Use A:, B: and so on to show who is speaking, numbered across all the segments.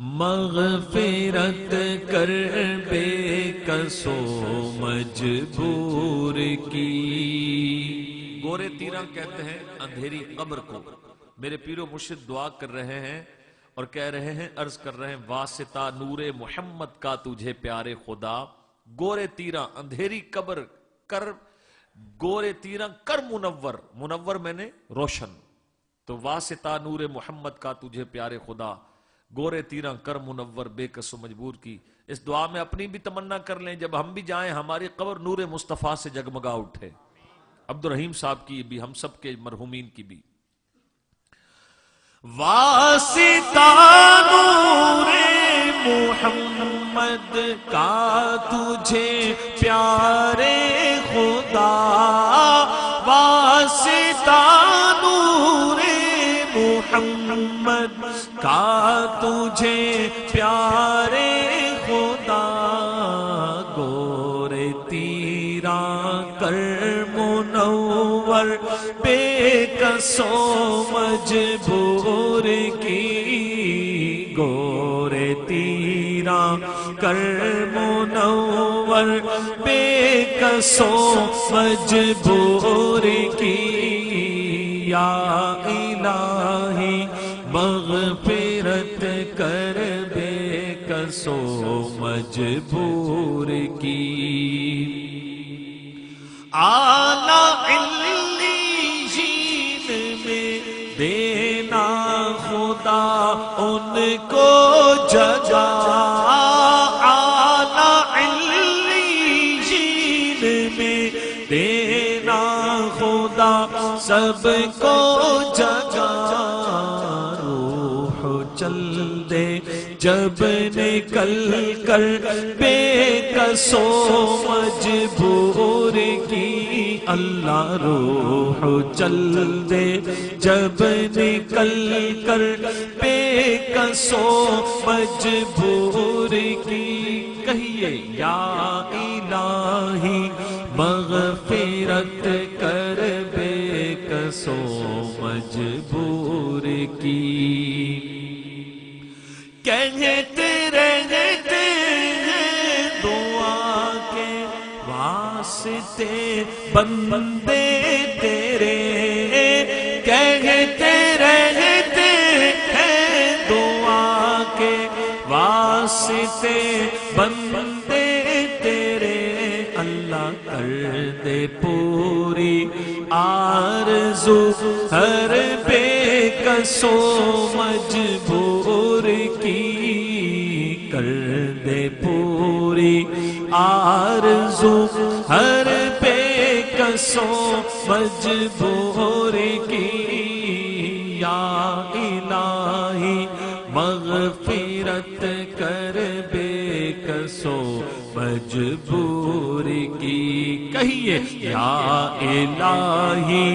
A: مغفرت کر بے کسو مجبور کی. گورے تیرہ کہتے ہیں اندھیری قبر کو. میرے پیر و مرشد دعا کر رہے ہیں اور کہہ رہے ہیں، عرض کر رہے ہیں، واسطہ نور محمد کا تجھے پیارے خدا، گورے تیرہ اندھیری قبر کر، گورے تیرہ کر منور. منور میں نے روشن، تو واسطہ نور محمد کا تجھے پیارے خدا، گورے تیرہ کر منور بے کسو مجبور کی. اس دعا میں اپنی بھی تمنا کر لیں، جب ہم بھی جائیں ہماری قبر نور مصطفیٰ سے جگمگا اٹھے. عبد الرحیم صاحب کی بھی، ہم سب کے مرحومین کی بھی. واسطہ نور محمد کا تجھے پیارے خدا، واسطہ نور محمد کا تجھے پیارے خدا، گورے تیرہ کر منور بے کسو مجبور کی. گورے تیرہ کر منور بے کسو مجبور کی. یا الہی مغفرت کر بے کسو مجبور کی. اعلیٰ علیین میں دینا خدا ان کو جگہ، اعلیٰ علیین میں دینا خدا سب کو جگہ. روح چل دے جب نکل کر بے کسو مجبور کی. اللہ روح چل دے جب نکل کر بے کسو مجبور کی. کہیے یا الہی مغفرت کر بے کسو مجبور کی. کہتے رہتے ہیں دعا کے واسطے بندے تیرے، کہتے رہتے ہیں دعا کے واسطے بندے تیرے. اللہ کر دے پوری آرزو ہر بے کسو مجبور کی. کر دے پوری آرزو ہر بے کسو مجبور کی. یا الہی مغفرت کر بے کسو مجبور کی. کہیے یا الہی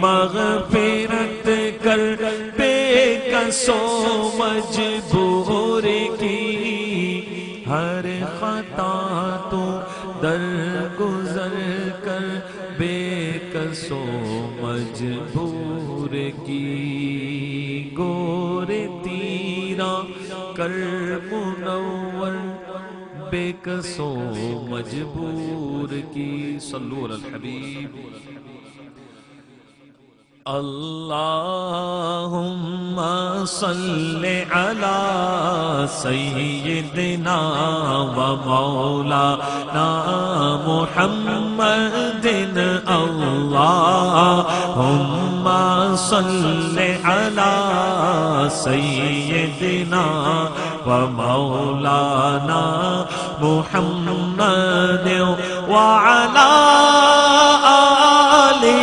A: مغفرت کر بے کسو مجبور کی. ہر خطا تو درگزر کر بے کسو مجبور کی. گورے تیرہ کر منور بے کسو مجبور کی. صلو علی الحبیب. اللہم صلی علی سیدنا و مولانا محمد. اللہم صلی علی سیدنا و مولانا محمد وعلی آلہ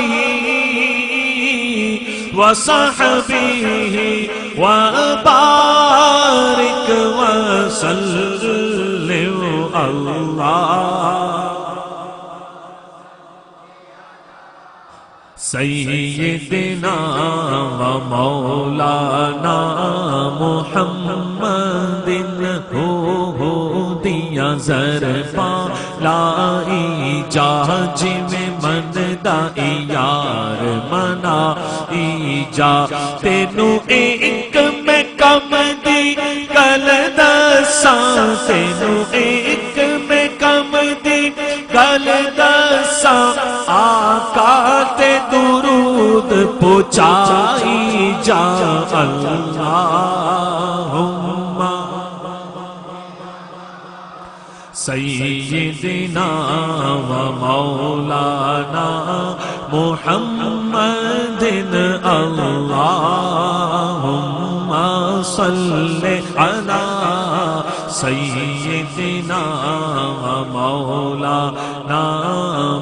A: وصحبه وبارك وسلم. الله سیدنا و مولانا محمد ہو دیا زرفا لائی جاج میں من دائی یار منا ای جا تینو ایک میں کم دی کل
B: دساں تینوں ایک میں کم دی گل دساں آقا تے درود پہنچائی جا اللہم سیدنا و مولانا محمد اللہم صلی علی سیدنا و مولانا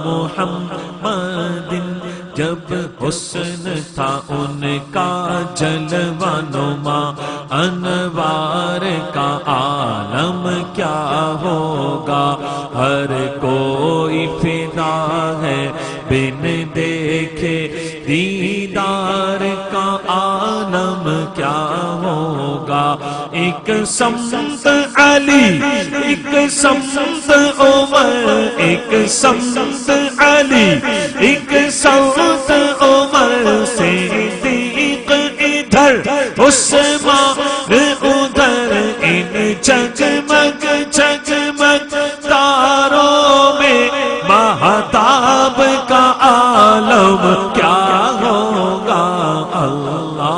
B: محمد جب حسن تھا ان کا جلوہ نما انوار کا عالم کیا ہوگا ہر کوئی فدا ہے بن دیکھے دیدار کا عالم کیا ہوگا ایک سمت علی ایک سمت عمر ایک سمت علی ایک سمت عمر صدیق ادھر عثمان ادھر ان جگمگ جگمگ تاروں میں مہتاب کا عالم کیا ہوگا اللہ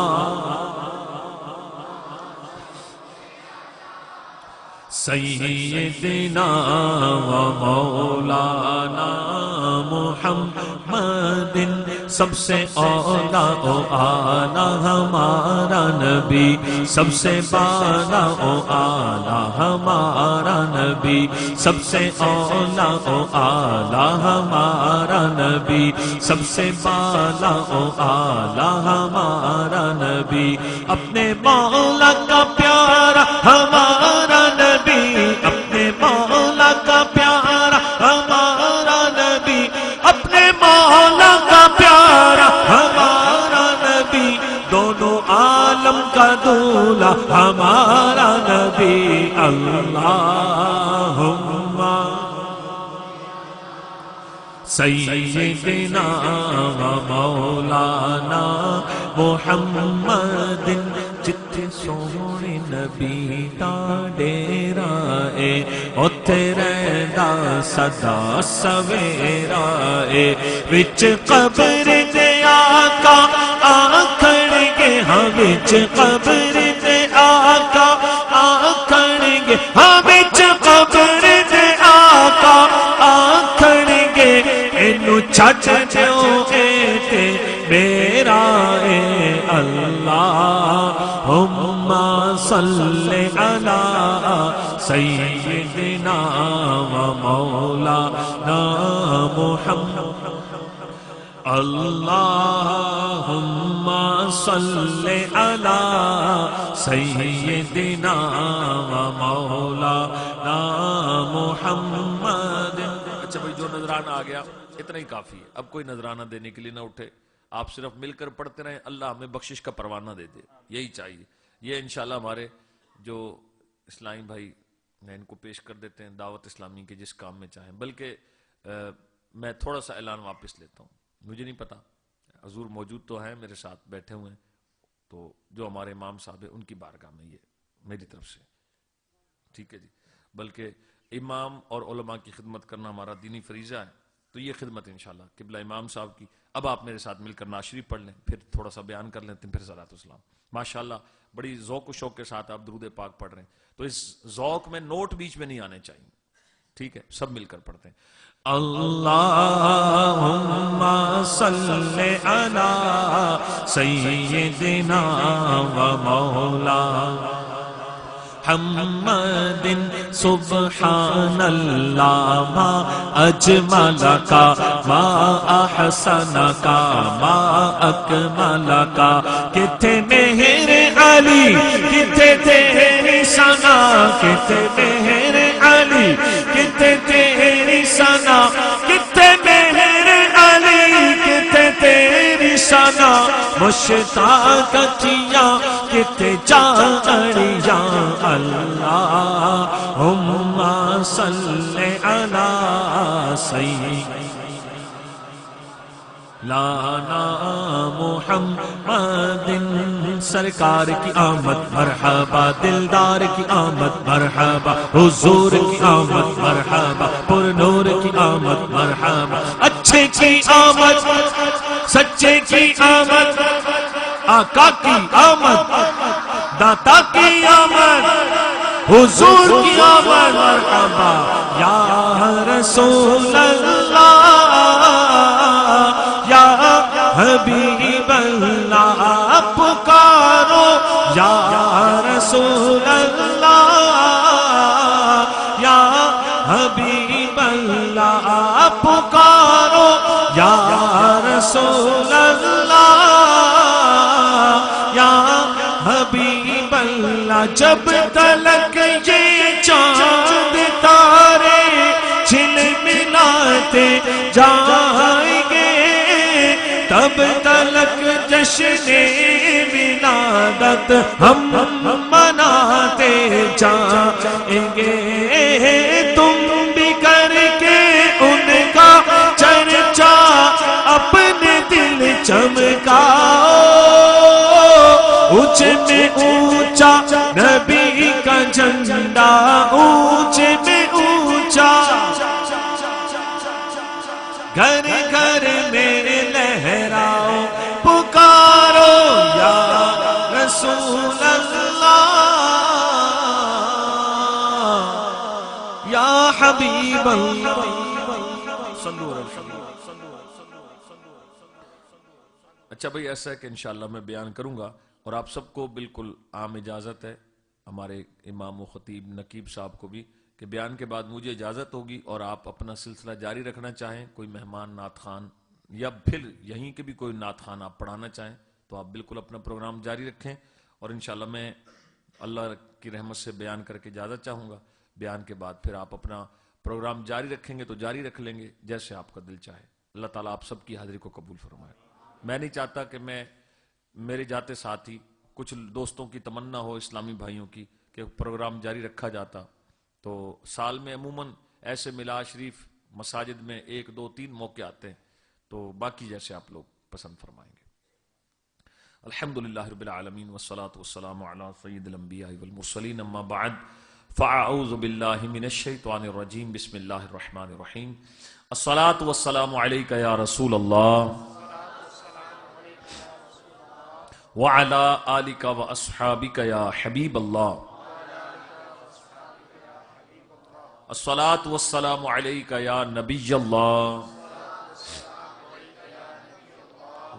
B: سیدنا و مولانا محمد سب سے اولا و اعلیٰ ہمارا نبی سب سے بالا و اعلیٰ ہمارا نبی سب سے اولا و اعلیٰ ہمارا نبی سب سے بالا و اعلیٰ ہمارا نبی اپنے مولا کا پیارا ہمارا نبی اپنے مولا کا پیارا ہمارا نبی اپنے مولا کا پیارا ہمارا نبی دونوں عالم کا دولہا ہمارا نبی اللہم سیدنا و مولانا محمد جتھے سونے نبی دا ڈیرا اے اوتھے رہندا سدا سویرا اے وچ قبر دے آقا آکھن گے ہاں وچ قبر دے آقا آکھن گے ہاں وچ قبر دے آقا آکھن گے اینو چھٹ دیو اے تے میرا اے اللہم صلی علی سیدنا و مولانا محمد اللہم صلی علی سیدنا و مولانا محمد
A: اچھا بھائی جو نذرانہ آ گیا اتنا ہی کافی ہے اب کوئی نذرانہ دینے کے لیے نہ اٹھے آپ صرف مل کر پڑھتے رہیں اللہ ہمیں بخشش کا پروانہ دے دے یہی چاہیے یہ انشاءاللہ ہمارے جو اسلامی بھائی میں ان کو پیش کر دیتے ہیں دعوت اسلامی کے جس کام میں چاہیں بلکہ میں تھوڑا سا اعلان واپس لیتا ہوں مجھے نہیں پتا حضور موجود تو ہیں میرے ساتھ بیٹھے ہوئے ہیں تو جو ہمارے امام صاحب ہیں ان کی بارگاہ میں یہ میری طرف سے ٹھیک ہے جی بلکہ امام اور علماء کی خدمت کرنا ہمارا دینی فریضہ ہے تو یہ خدمت انشاءاللہ قبلہ امام صاحب کی اب آپ میرے ساتھ مل کر ناشری پڑھ لیں پھر تھوڑا سا بیان کر لیتے ہیں پھر صلاۃ السلام ماشاءاللہ بڑی ذوق و شوق کے ساتھ آپ درود پاک پڑھ رہے ہیں تو اس ذوق میں نوٹ بیچ میں نہیں آنے چاہیے ٹھیک ہے سب مل کر پڑھتے ہیں
B: اللہم صلی علی سیدنا و مولانا محمد سبحان اللہ ما اجمل کا ما احسن کا ما اکمل کا کتے مہر علی کتے تیری ثنا کتے مہر علی کتے تیری ثنا کتے مہر علی کتے تیری ثنا مشتاق کیا کتے جانڑیا اللہم صلی علی سیدنا محمد سرکار کی آمد مرحبا، دلدار کی آمد مرحبا، حضور کی آمد مرحبا، پر نور کی آمد مرحبا، اچھے کی آمد، سچے کی آمد، آقا کی آمد، داتا کی آمد، حضور کی آمد مرحبا، یا رسول اللہ، یا حبیب اللہ، پکارو یا رسول اللہ، یا حبیب اللہ، پکارو یا رسول اللہ، یا حبیب اللہ۔ جب تلک یہ چاند تارے جھلملاتے جائیں گے، تب تلک جشن ولادت ہم مناتے جائیں گے۔ تم بھی کر کے ان کا چرچا اپنے دل چمکاؤ، اونچے میں اونچا نبی کا جھنڈا، اونچے میں اونچا گھر گھر میں لہراؤ، پکارو یا رسول اللہ، یا حبیب اللہ۔
A: اچھا بھئی، ایسا ہے کہ انشاءاللہ میں بیان کروں گا اور آپ سب کو بالکل عام اجازت ہے، ہمارے امام و خطیب نقیب صاحب کو بھی، کہ بیان کے بعد مجھے اجازت ہوگی اور آپ اپنا سلسلہ جاری رکھنا چاہیں، کوئی مہمان نعت خوان یا پھر یہیں کے بھی کوئی نعت خوان آپ پڑھانا چاہیں تو آپ بالکل اپنا پروگرام جاری رکھیں، اور انشاءاللہ میں اللہ کی رحمت سے بیان کر کے اجازت چاہوں گا۔ بیان کے بعد پھر آپ اپنا پروگرام جاری رکھیں گے تو جاری رکھ لیں گے جیسے آپ کا دل چاہے۔ اللہ تعالیٰ آپ سب کی حاضری کو قبول فرمائے۔ میں نہیں چاہتا کہ میرے جاتے ساتھ ہی کچھ دوستوں کی تمنا ہو، اسلامی بھائیوں کی، کہ پروگرام جاری رکھا جاتا، تو سال میں عموماً ایسے میلاد شریف مساجد میں 1 2 3 موقع آتے ہیں، تو باقی جیسے آپ لوگ پسند فرمائیں گے۔ الحمدللہ رب العالمین والصلاة والسلام علی سید الانبیاء والمرسلین، اما بعد فاعوذ باللہ من الشیطان الرجیم، بسم اللہ الرحمن الرحیم۔ الصلاة والسلام علیک یا رسول اللہ وعلی آلک واصحابک یا حبیب اللہ۔ الصلاة والسلام علیک یا نبی اللہ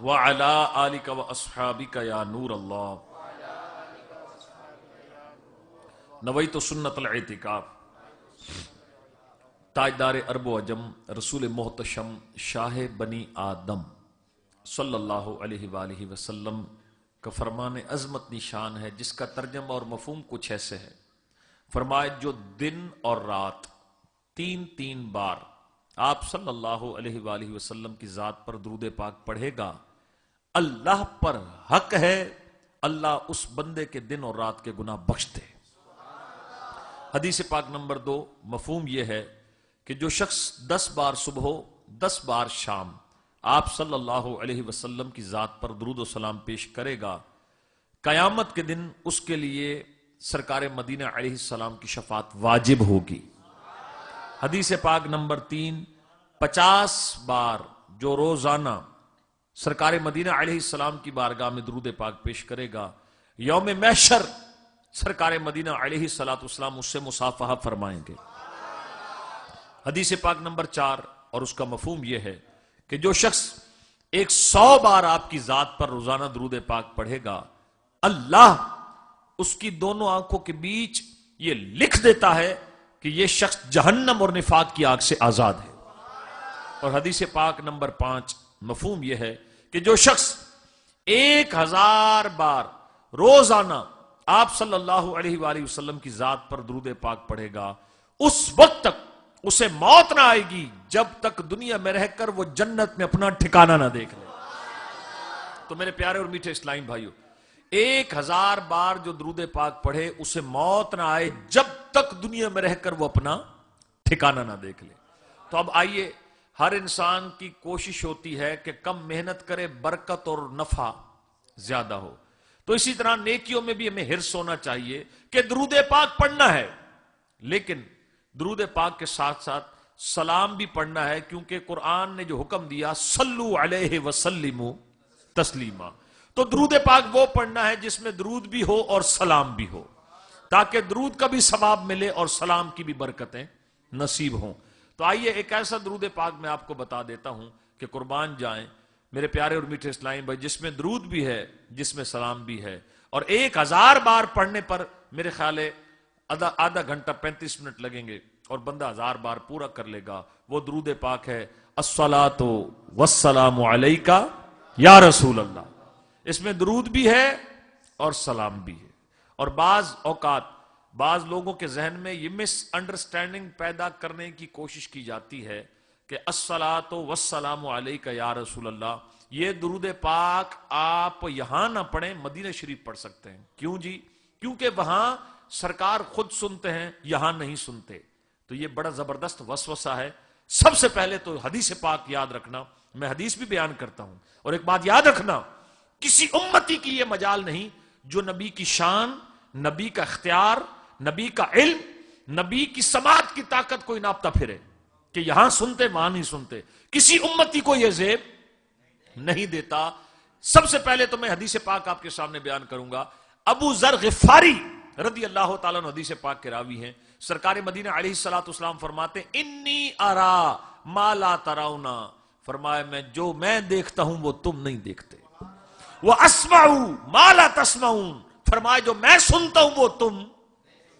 A: وعلی آلک واصحابک یا نور اللہ۔ نویت سنت الاعتکاف۔ تاجدار عرب و عجم، رسول محتشم، شاہ بنی آدم صلی اللہ علیہ وآلہ وسلم کا فرمان عظمت نشان ہے، جس کا ترجمہ اور مفہوم کچھ ایسے ہے۔ فرمائے جو دن اور رات 3 بار آپ صلی اللہ علیہ وآلہ وسلم کی ذات پر درود پاک پڑھے گا، اللہ پر حق ہے اللہ اس بندے کے دن اور رات کے گناہ بخش دے۔ حدیث پاک نمبر 2، مفہوم یہ ہے کہ جو شخص 10 بار صبح 10 بار شام آپ صلی اللہ علیہ وسلم کی ذات پر درود و سلام پیش کرے گا، قیامت کے دن اس کے لیے سرکار مدینہ علیہ السلام کی شفاعت واجب ہوگی۔ حدیث پاک نمبر 3، 50 بار جو روزانہ سرکار مدینہ علیہ السلام کی بارگاہ میں درود پاک پیش کرے گا، یوم محشر سرکار مدینہ علیہ السلام اس سے مصافحہ فرمائیں گے۔ حدیث پاک نمبر 4، اور اس کا مفہوم یہ ہے کہ جو شخص 100 بار آپ کی ذات پر روزانہ درود پاک پڑھے گا، اللہ اس کی دونوں آنکھوں کے بیچ یہ لکھ دیتا ہے کہ یہ شخص جہنم اور نفاق کی آگ سے آزاد ہے۔ اور حدیث پاک نمبر 5، مفہوم یہ ہے کہ جو شخص 1000 بار روزانہ آپ صلی اللہ علیہ وآلہ وسلم کی ذات پر درود پاک پڑھے گا، اس وقت تک اسے موت نہ آئے گی جب تک دنیا میں رہ کر وہ جنت میں اپنا ٹھکانہ نہ دیکھ لے۔ تو میرے پیارے اور میٹھے اسلامی بھائیو، 1000 بار جو درود پاک پڑھے اسے موت نہ آئے جب تک دنیا میں رہ کر وہ اپنا ٹھکانہ نہ دیکھ لے۔ تو اب آئیے، ہر انسان کی کوشش ہوتی ہے کہ کم محنت کرے، برکت اور نفع زیادہ ہو۔ تو اسی طرح نیکیوں میں بھی ہمیں حرص ہونا چاہیے کہ درود پاک پڑھنا ہے، لیکن درود پاک کے ساتھ ساتھ سلام بھی پڑھنا ہے، کیونکہ قرآن نے جو حکم دیا صلو علیہ وسلموا تسلیما، تو درود پاک وہ پڑھنا ہے جس میں درود بھی ہو اور سلام بھی ہو، تاکہ درود کا بھی ثواب ملے اور سلام کی بھی برکتیں نصیب ہوں۔ تو آئیے ایک ایسا درود پاک میں آپ کو بتا دیتا ہوں کہ قربان جائیں میرے پیارے اور میٹھے اسلام بھائی، جس میں درود بھی ہے، جس میں سلام بھی ہے، اور 1000 بار پڑھنے پر میرے خیال ہے آدھا گھنٹہ 35 منٹ لگیں گے اور بندہ 1000 بار پورا کر لے گا۔ وہ درود پاک ہے الصلاۃ والسلام علیک یا رسول اللہ۔ اس میں درود بھی ہے اور سلام بھی ہے، اور بعض اوقات بعض لوگوں کے ذہن میں یہ مس انڈرسٹینڈنگ پیدا کرنے کی کوشش کی جاتی ہے کہ الصلاۃ والسلام علیک یا رسول اللہ، یہ درود پاک آپ یہاں نہ پڑھیں، مدینہ شریف پڑھ سکتے ہیں۔ کیوں جی؟ کیونکہ وہاں سرکار خود سنتے ہیں، یہاں نہیں سنتے۔ تو یہ بڑا زبردست وسوسہ ہے۔ سب سے پہلے تو حدیث پاک یاد رکھنا، میں حدیث بھی بیان کرتا ہوں، اور ایک بات یاد رکھنا، کسی امتی کی یہ مجال نہیں جو نبی کی شان، نبی کا اختیار، نبی کا علم، نبی کی سماعت کی طاقت کوئی ناپتا پھرے کہ یہاں سنتے وہاں نہیں سنتے۔ کسی امتی کو یہ زیب نہیں دیتا۔ سب سے پہلے تو میں حدیث پاک آپ کے سامنے بیان کروں گا۔ ابو ذر غفاری رضی اللہ تعالیٰ عنہ حدیث پاک کے راوی ہیں۔ سرکار مدینہ علیہ الصلوۃ والسلام فرماتے انی ارا ما لا ترون، فرمایا میں جو میں دیکھتا ہوں وہ تم نہیں دیکھتے۔ واسمع ما لا تسمعون، فرمایا جو میں سنتا ہوں وہ تم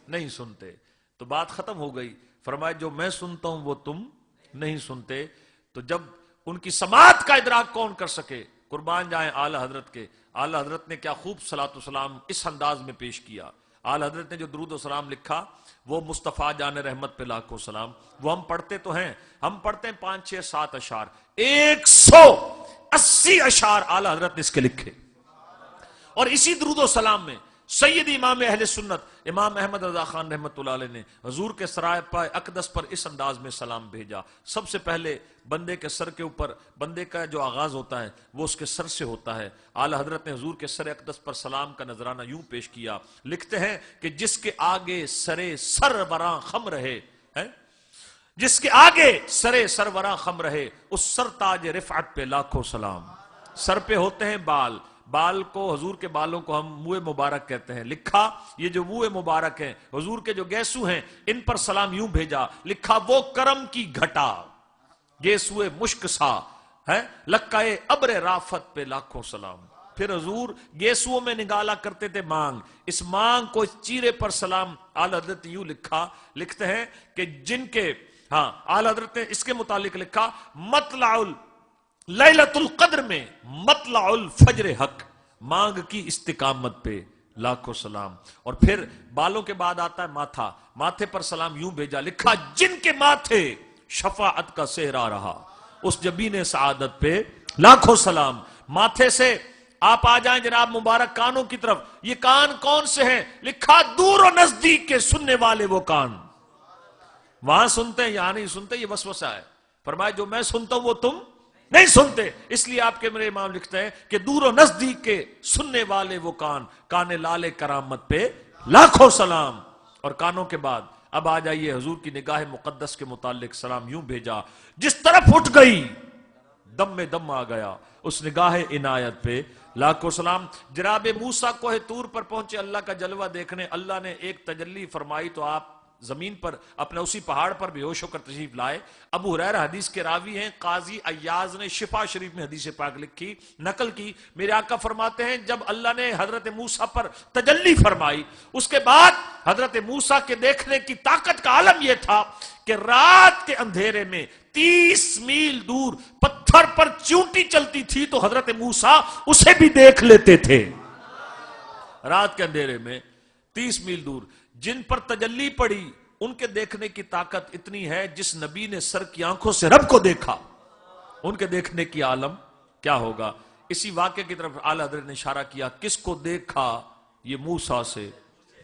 A: نہیں سنتے۔ تو بات ختم ہو گئی۔ فرمایا جو میں سنتا ہوں وہ تم نہیں سنتے۔ تو جب ان کی سماعت کا ادراک کون کر سکے؟ قربان جائیں اعلی حضرت کے۔ اعلی حضرت نے کیا خوب صلاۃ و سلام اس انداز میں پیش کیا۔ اعلی حضرت نے جو درود و سلام لکھا وہ مصطفیٰ جان رحمت پہ لاکھوں سلام، وہ ہم پڑھتے تو ہیں، ہم پڑھتے ہیں 5 6 7 اشعار، 180 اشعار اعلی حضرت نے اس کے لکھے۔ اور اسی درود و سلام میں سید امام اہل سنت امام احمد رضا خان رحمت اللہ علیہ نے حضور کے سرائے پائے اقدس پر اس انداز میں سلام بھیجا۔ سب سے پہلے بندے کے سر کے اوپر، بندے کا جو آغاز ہوتا ہے وہ اس کے سر سے ہوتا ہے۔ اعلی حضرت نے حضور کے سر اقدس پر سلام کا نذرانہ یوں پیش کیا، لکھتے ہیں کہ جس کے آگے سرے سروراں خم رہے، جس کے آگے سرے سروراں خم رہے، اس سر تاج رفعت پہ لاکھوں سلام۔ سر پہ ہوتے ہیں بال، بال کو، حضور کے بالوں کو ہم منہ مبارک کہتے ہیں۔ لکھا یہ جو منہ مبارک ہیں، حضور کے جو گیسو ہیں، ان پر سلام یوں بھیجا، لکھا وہ کرم کی گھٹا گیسو مشک سا ہے، لکائے ابر رافت پہ لاکھوں سلام۔ پھر حضور گیسوؤں میں نگالا کرتے تھے مانگ، اس مانگ کو اس چیرے پر سلام۔ اعلی حضرت یوں لکھا، لکھتے ہیں کہ جن کے اعلی حضرت نے اس کے متعلق لکھا مطلع لیلۃ القدر میں مطلع الفجر حق، مانگ کی استقامت پہ لاکھوں سلام۔ اور پھر بالوں کے بعد آتا ہے ماتھا، ماتھے پر سلام یوں بھیجا، لکھا جن کے ماتھے شفاعت کا سہرا رہا، اس جبین سعادت پہ لاکھوں سلام۔ ماتھے سے آپ آ جائیں جناب مبارک کانوں کی طرف، یہ کان کون سے ہیں؟ لکھا دور و نزدیک کے سننے والے وہ کان، وہاں سنتے ہیں یہاں نہیں سنتے، یہ وسوسہ ہے۔ فرمایا جو میں سنتا ہوں وہ تم نہیں سنتے، اس لیے آپ کے میرے امام لکھتے ہیں کہ دور و نزدیک کے سننے والے وہ کان، کان لال کرامت پہ لاکھوں سلام۔ اور کانوں کے بعد اب آ جائیے حضور کی نگاہ مقدس کے متعلق سلام یوں بھیجا، جس طرف اٹھ گئی دم میں دم آ گیا، اس نگاہ عنایت پہ لاکھوں سلام۔ جناب موسیٰ کوہ طور پر پہنچے اللہ کا جلوہ دیکھنے، اللہ نے ایک تجلی فرمائی تو آپ زمین پر اپنے اسی پہاڑ پر بے ہوش ہو کر تشریف لائے۔ ابو ہریرہ حدیث کے راوی ہیں، قاضی عیاض نے شفا شریف میں حدیث پاک لکھی، نقل کی۔ میرے آقا فرماتے ہیں جب اللہ نے حضرت موسیٰ پر تجلی فرمائی، اس کے بعد حضرت موسیٰ کے دیکھنے کی طاقت کا عالم یہ تھا کہ رات کے اندھیرے میں 30 میل دور پتھر پر چیونٹی چلتی تھی تو حضرت موسیٰ اسے بھی دیکھ لیتے تھے۔ رات کے اندھیرے میں 30 میل دور جن پر تجلی پڑی، ان کے دیکھنے کی طاقت اتنی ہے جس نبی نے سر کی آنکھوں سے رب کو دیکھا، ان کے دیکھنے کی عالم کیا ہوگا۔ اسی واقعے کی طرف اعلیٰ حضرت نے اشارہ کیا، کس کو دیکھا یہ موسیٰ سے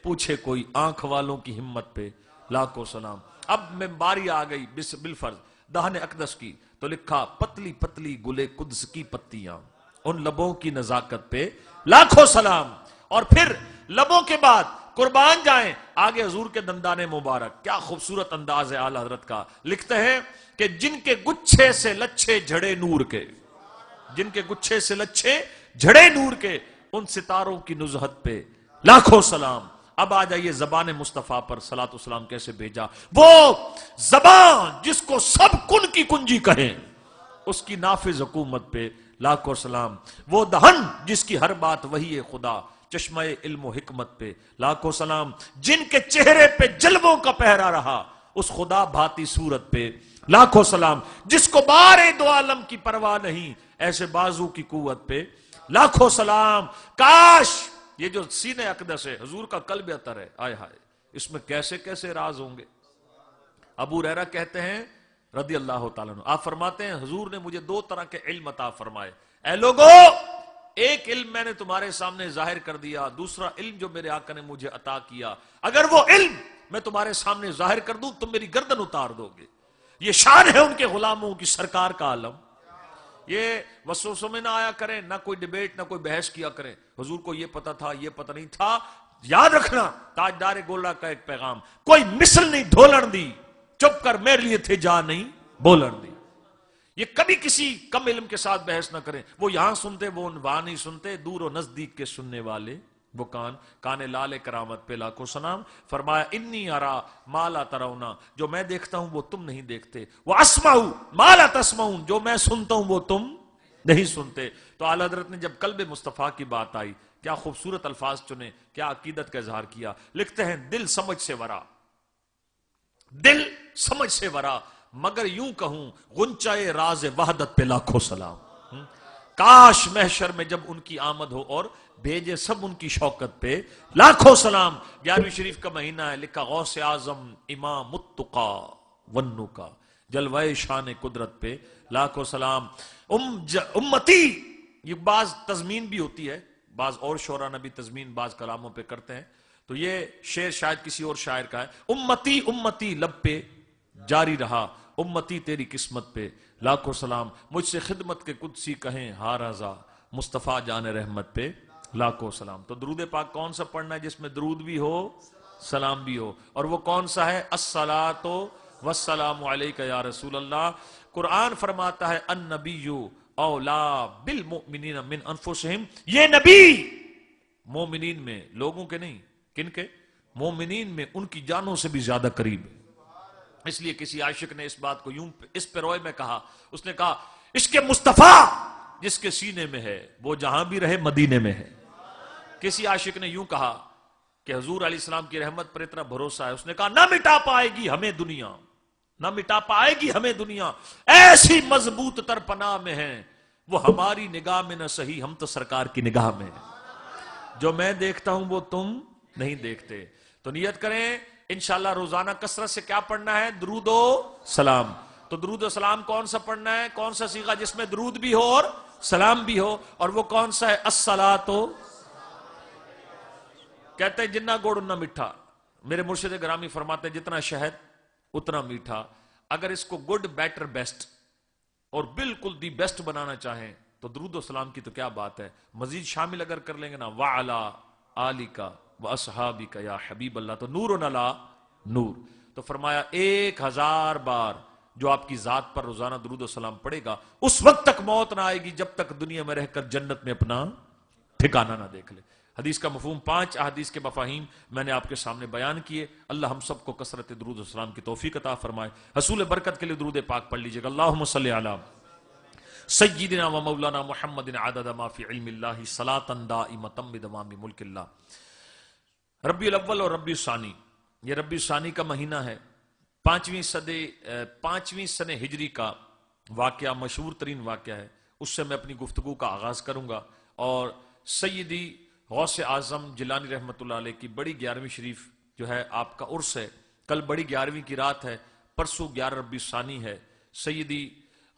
A: پوچھے کوئی، آنکھ والوں کی ہمت پہ لاکھوں سلام۔ اب میں باری آ گئی بالفرض دہن اقدس کی، تو لکھا پتلی پتلی گلے قدس کی پتیاں، ان لبوں کی نزاکت پہ لاکھوں سلام۔ اور پھر لبوں کے بعد قربان جائیں آگے حضور کے دندان مبارک. کیا خوبصورت انداز ہے اعلی حضرت کا. لکھتے ہیں کہ جن کے گچھے سے لچھے جھڑے نور کے، جن کے گچھے سے لچھے جھڑے نور کے، ان ستاروں کی نزہت پہ لاکھوں سلام. اب آ جائیے زبان مصطفیٰ پر صلاۃ والسلام کیسے بھیجا. وہ زبان جس کو سب کن کی کنجی کہیں، اس کی نافذ حکومت پہ لاکھوں سلام. وہ دہن جس کی ہر بات وحی خدا، چشمہ علم و حکمت پہ لاکھوں سلام. جن کے چہرے پہ جلووں کا پہرا رہا، اس خدا بھاتی صورت پہ لاکھوں سلام. جس کو بارے دو عالم کی پرواہ نہیں، ایسے بازو کی قوت پہ لاکھوں سلام. کاش یہ جو سینہ اقدس ہے حضور کا قلب اطہر ہے، آئے ہائے اس میں کیسے کیسے راز ہوں گے. ابو ہریرہ کہتے ہیں رضی اللہ تعالیٰ عنہ، آپ فرماتے ہیں حضور نے مجھے 2 طرح کے علم عطا فرمائے. اے لوگو، ایک علم میں نے تمہارے سامنے ظاہر کر دیا، دوسرا علم جو میرے آقا نے مجھے عطا کیا، اگر وہ علم میں تمہارے سامنے ظاہر کر دوں تم میری گردن اتار دو گے. یہ شان ہے ان کے غلاموں کی، سرکار کا عالم. یہ وسوسوں میں نہ آیا کریں، نہ کوئی ڈیبیٹ، نہ کوئی بحث کیا کریں. حضور کو یہ پتا تھا، یہ پتہ نہیں تھا. یاد رکھنا تاجدار گولڑا کا ایک پیغام، کوئی مثل نہیں دھولن دی، چپ کر میرے لیے تھے جا نہیں بولن دی. یہ کبھی کسی کم علم کے ساتھ بحث نہ کریں. وہ یہاں سنتے، وہ وہاں نہیں سنتے. دور و نزدیک کے سننے والے وہ کان لال کرامت پہ لاکھوں سلام. فرمایا انی ارا ما لا ترونا، جو میں دیکھتا ہوں وہ تم نہیں دیکھتے. وہ اسمع ما لا تسمعون، جو میں سنتا ہوں وہ تم نہیں سنتے. تو اعلی حضرت نے جب قلب مصطفیٰ کی بات آئی، کیا خوبصورت الفاظ چنے، کیا عقیدت کا اظہار کیا. لکھتے ہیں دل سمجھ سے ورا، دل سمجھ سے ورا، مگر یوں کہوں غنچۂ راز وحدت پہ لاکھوں سلام. کاش محشر میں جب ان کی آمد ہو اور بھیجے سب ان کی شوکت پہ لاکھوں سلام. 11ویں شریف کا مہینہ ہے. لکھا غوث اعظم امام التقا والنقا، جلوہ شان قدرت پہ لاکھوں سلام. امتی، یہ بعض تضمین بھی ہوتی ہے، بعض اور شعراء نے بھی تضمین بعض کلاموں پہ کرتے ہیں. تو یہ شعر شاید کسی اور شاعر کا ہے. امتی امتی لب پہ جاری رہا، امتی تیری قسمت پہ لاکھوں سلام. مجھ سے خدمت کے قدسی کہیں ہارازا، مصطفیٰ جان رحمت پہ لاکھوں سلام. تو درود پاک کون سا پڑھنا ہے جس میں درود بھی ہو سلام بھی ہو، اور وہ کون سا ہے؟ الصلاۃ والسلام علیک یا رسول اللہ. قرآن فرماتا ہے النبی اولا بالمؤمنین من انفسہم، یہ نبی مومنین میں، لوگوں کے نہیں، کن کے؟ مومنین میں، ان کی جانوں سے بھی زیادہ قریب ہے. اس لیے کسی عاشق نے اس بات کو یوں اس پیروئے میں کہا، اس نے کہا عشق مصطفیٰ جس کے سینے میں ہے وہ جہاں بھی رہے مدینے میں ہے. کسی عاشق نے یوں کہا کہ حضور علیہ السلام کی رحمت پر اتنا بھروسہ ہے، اس نے کہا نہ مٹا پائے گی ہمیں دنیا، نہ مٹا پائے گی ہمیں دنیا، ایسی مضبوط تر پناہ میں ہیں وہ ہماری نگاہ میں نہ صحیح، ہم تو سرکار کی نگاہ میں ہیں. جو میں دیکھتا ہوں وہ تم نہیں دیکھتے. تو نیت کریں انشاءاللہ روزانہ کثرت سے کیا پڑھنا ہے؟ درود و سلام. تو درود و سلام کون سا پڑھنا ہے؟ کون سا صیغہ جس میں درود بھی ہو اور سلام بھی ہو؟ اور وہ کون سا ہے؟ الصلاۃ. کہتے ہیں جنہ گوڑ اتنا میٹھا. میرے مرشد گرامی فرماتے ہیں جتنا شہد اتنا میٹھا. اگر اس کو گڈ بیٹر بیسٹ اور بالکل دی بیسٹ بنانا چاہیں تو درود و سلام کی تو کیا بات ہے. مزید شامل اگر کر لیں گے نا وعلا آلکا واصحابک یا حبیب اللہ، تو نور علی نور. تو فرمایا 1000 بار جو آپ کی ذات پر روزانہ درود و سلام پڑے گا اس وقت تک موت نہ آئے گی جب تک دنیا میں رہ کر جنت میں اپنا ٹھکانہ نہ دیکھ لے. حدیث کا مفہوم 5 احادیث کے مفاہیم میں نے آپ کے سامنے بیان کیے. اللہ ہم سب کو کثرت درود و سلام کی توفیق عطا فرمائے. حصول برکت کے لیے درود پاک پڑھ لیجئے گا. اللہم صلی علی سیدنا و مولانا محمد عدد ما فی علم اللہ صلاۃ دائمۃ بدوام ملک اللہ. ربیع الاول اور ربیع الثانی، یہ ربیع الثانی کا مہینہ ہے. 5ویں سن ہجری کا واقعہ، مشہور ترین واقعہ ہے. اس سے میں اپنی گفتگو کا آغاز کروں گا. اور سیدی غوث اعظم جیلانی رحمۃ اللہ علیہ کی بڑی 11ویں شریف جو ہے آپ کا عرس ہے. کل بڑی 11ویں کی رات ہے، پرسوں 11 ربیع الثانی ہے. سیدی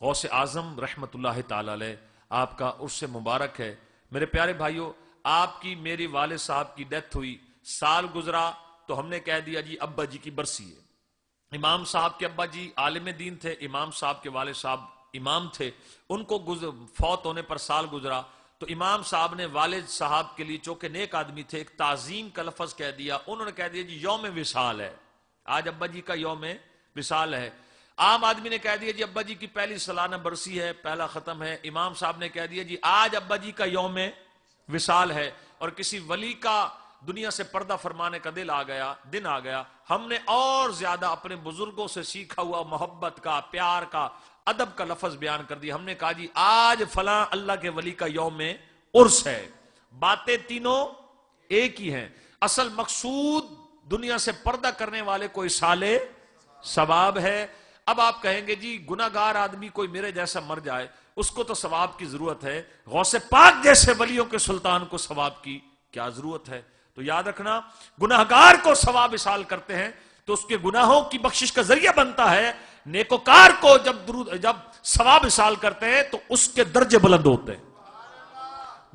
A: غوث اعظم رحمۃ اللہ تعالی علیہ آپ کا عرس مبارک ہے. میرے پیارے بھائیوں، آپ کی میری والد صاحب کی ڈیتھ ہوئی، سال گزرا تو ہم نے کہہ دیا جی ابا جی کی برسی ہے. امام صاحب کے ابا جی عالم دین تھے، امام صاحب کے والد صاحب امام تھے. ان کو فوت ہونے پر سال گزرا تو امام صاحب نے والد صاحب کے لیے چونکہ نیک آدمی تھے ایک تعظیم کا لفظ کہہ دیا. انہوں نے کہہ دیا جی یوم وصال ہے, آج ابا جی کا یوم وصال ہے. عام آدمی نے کہہ دیا جی ابا جی کی پہلی سالانہ برسی ہے, پہلا ختم ہے. امام صاحب نے کہہ دیا جی آج ابا جی کا یوم وصال ہے. اور کسی ولی کا دنیا سے پردہ فرمانے کا دن آ گیا. ہم نے اور زیادہ اپنے بزرگوں سے سیکھا ہوا محبت کا, پیار کا, ادب کا لفظ بیان کر دیا. ہم نے کہا جی آج فلاں اللہ کے ولی کا یوم عرس ہے. باتیں تینوں ایک ہی ہیں. اصل مقصود دنیا سے پردہ کرنے والے کو اصال ثواب ہے. اب آپ کہیں گے جی گناہگار آدمی کوئی میرے جیسا مر جائے اس کو تو ثواب کی ضرورت ہے, غوث پاک جیسے ولیوں کے سلطان کو ثواب کی کیا ضرورت ہے؟ تو یاد رکھنا, گناہگار کو ثواب اصال کرتے ہیں تو اس کے گناہوں کی بخشش کا ذریعہ بنتا ہے. نیکوکار کو جب ثواب اصال کرتے ہیں تو اس کے درجے بلند ہوتے ہیں,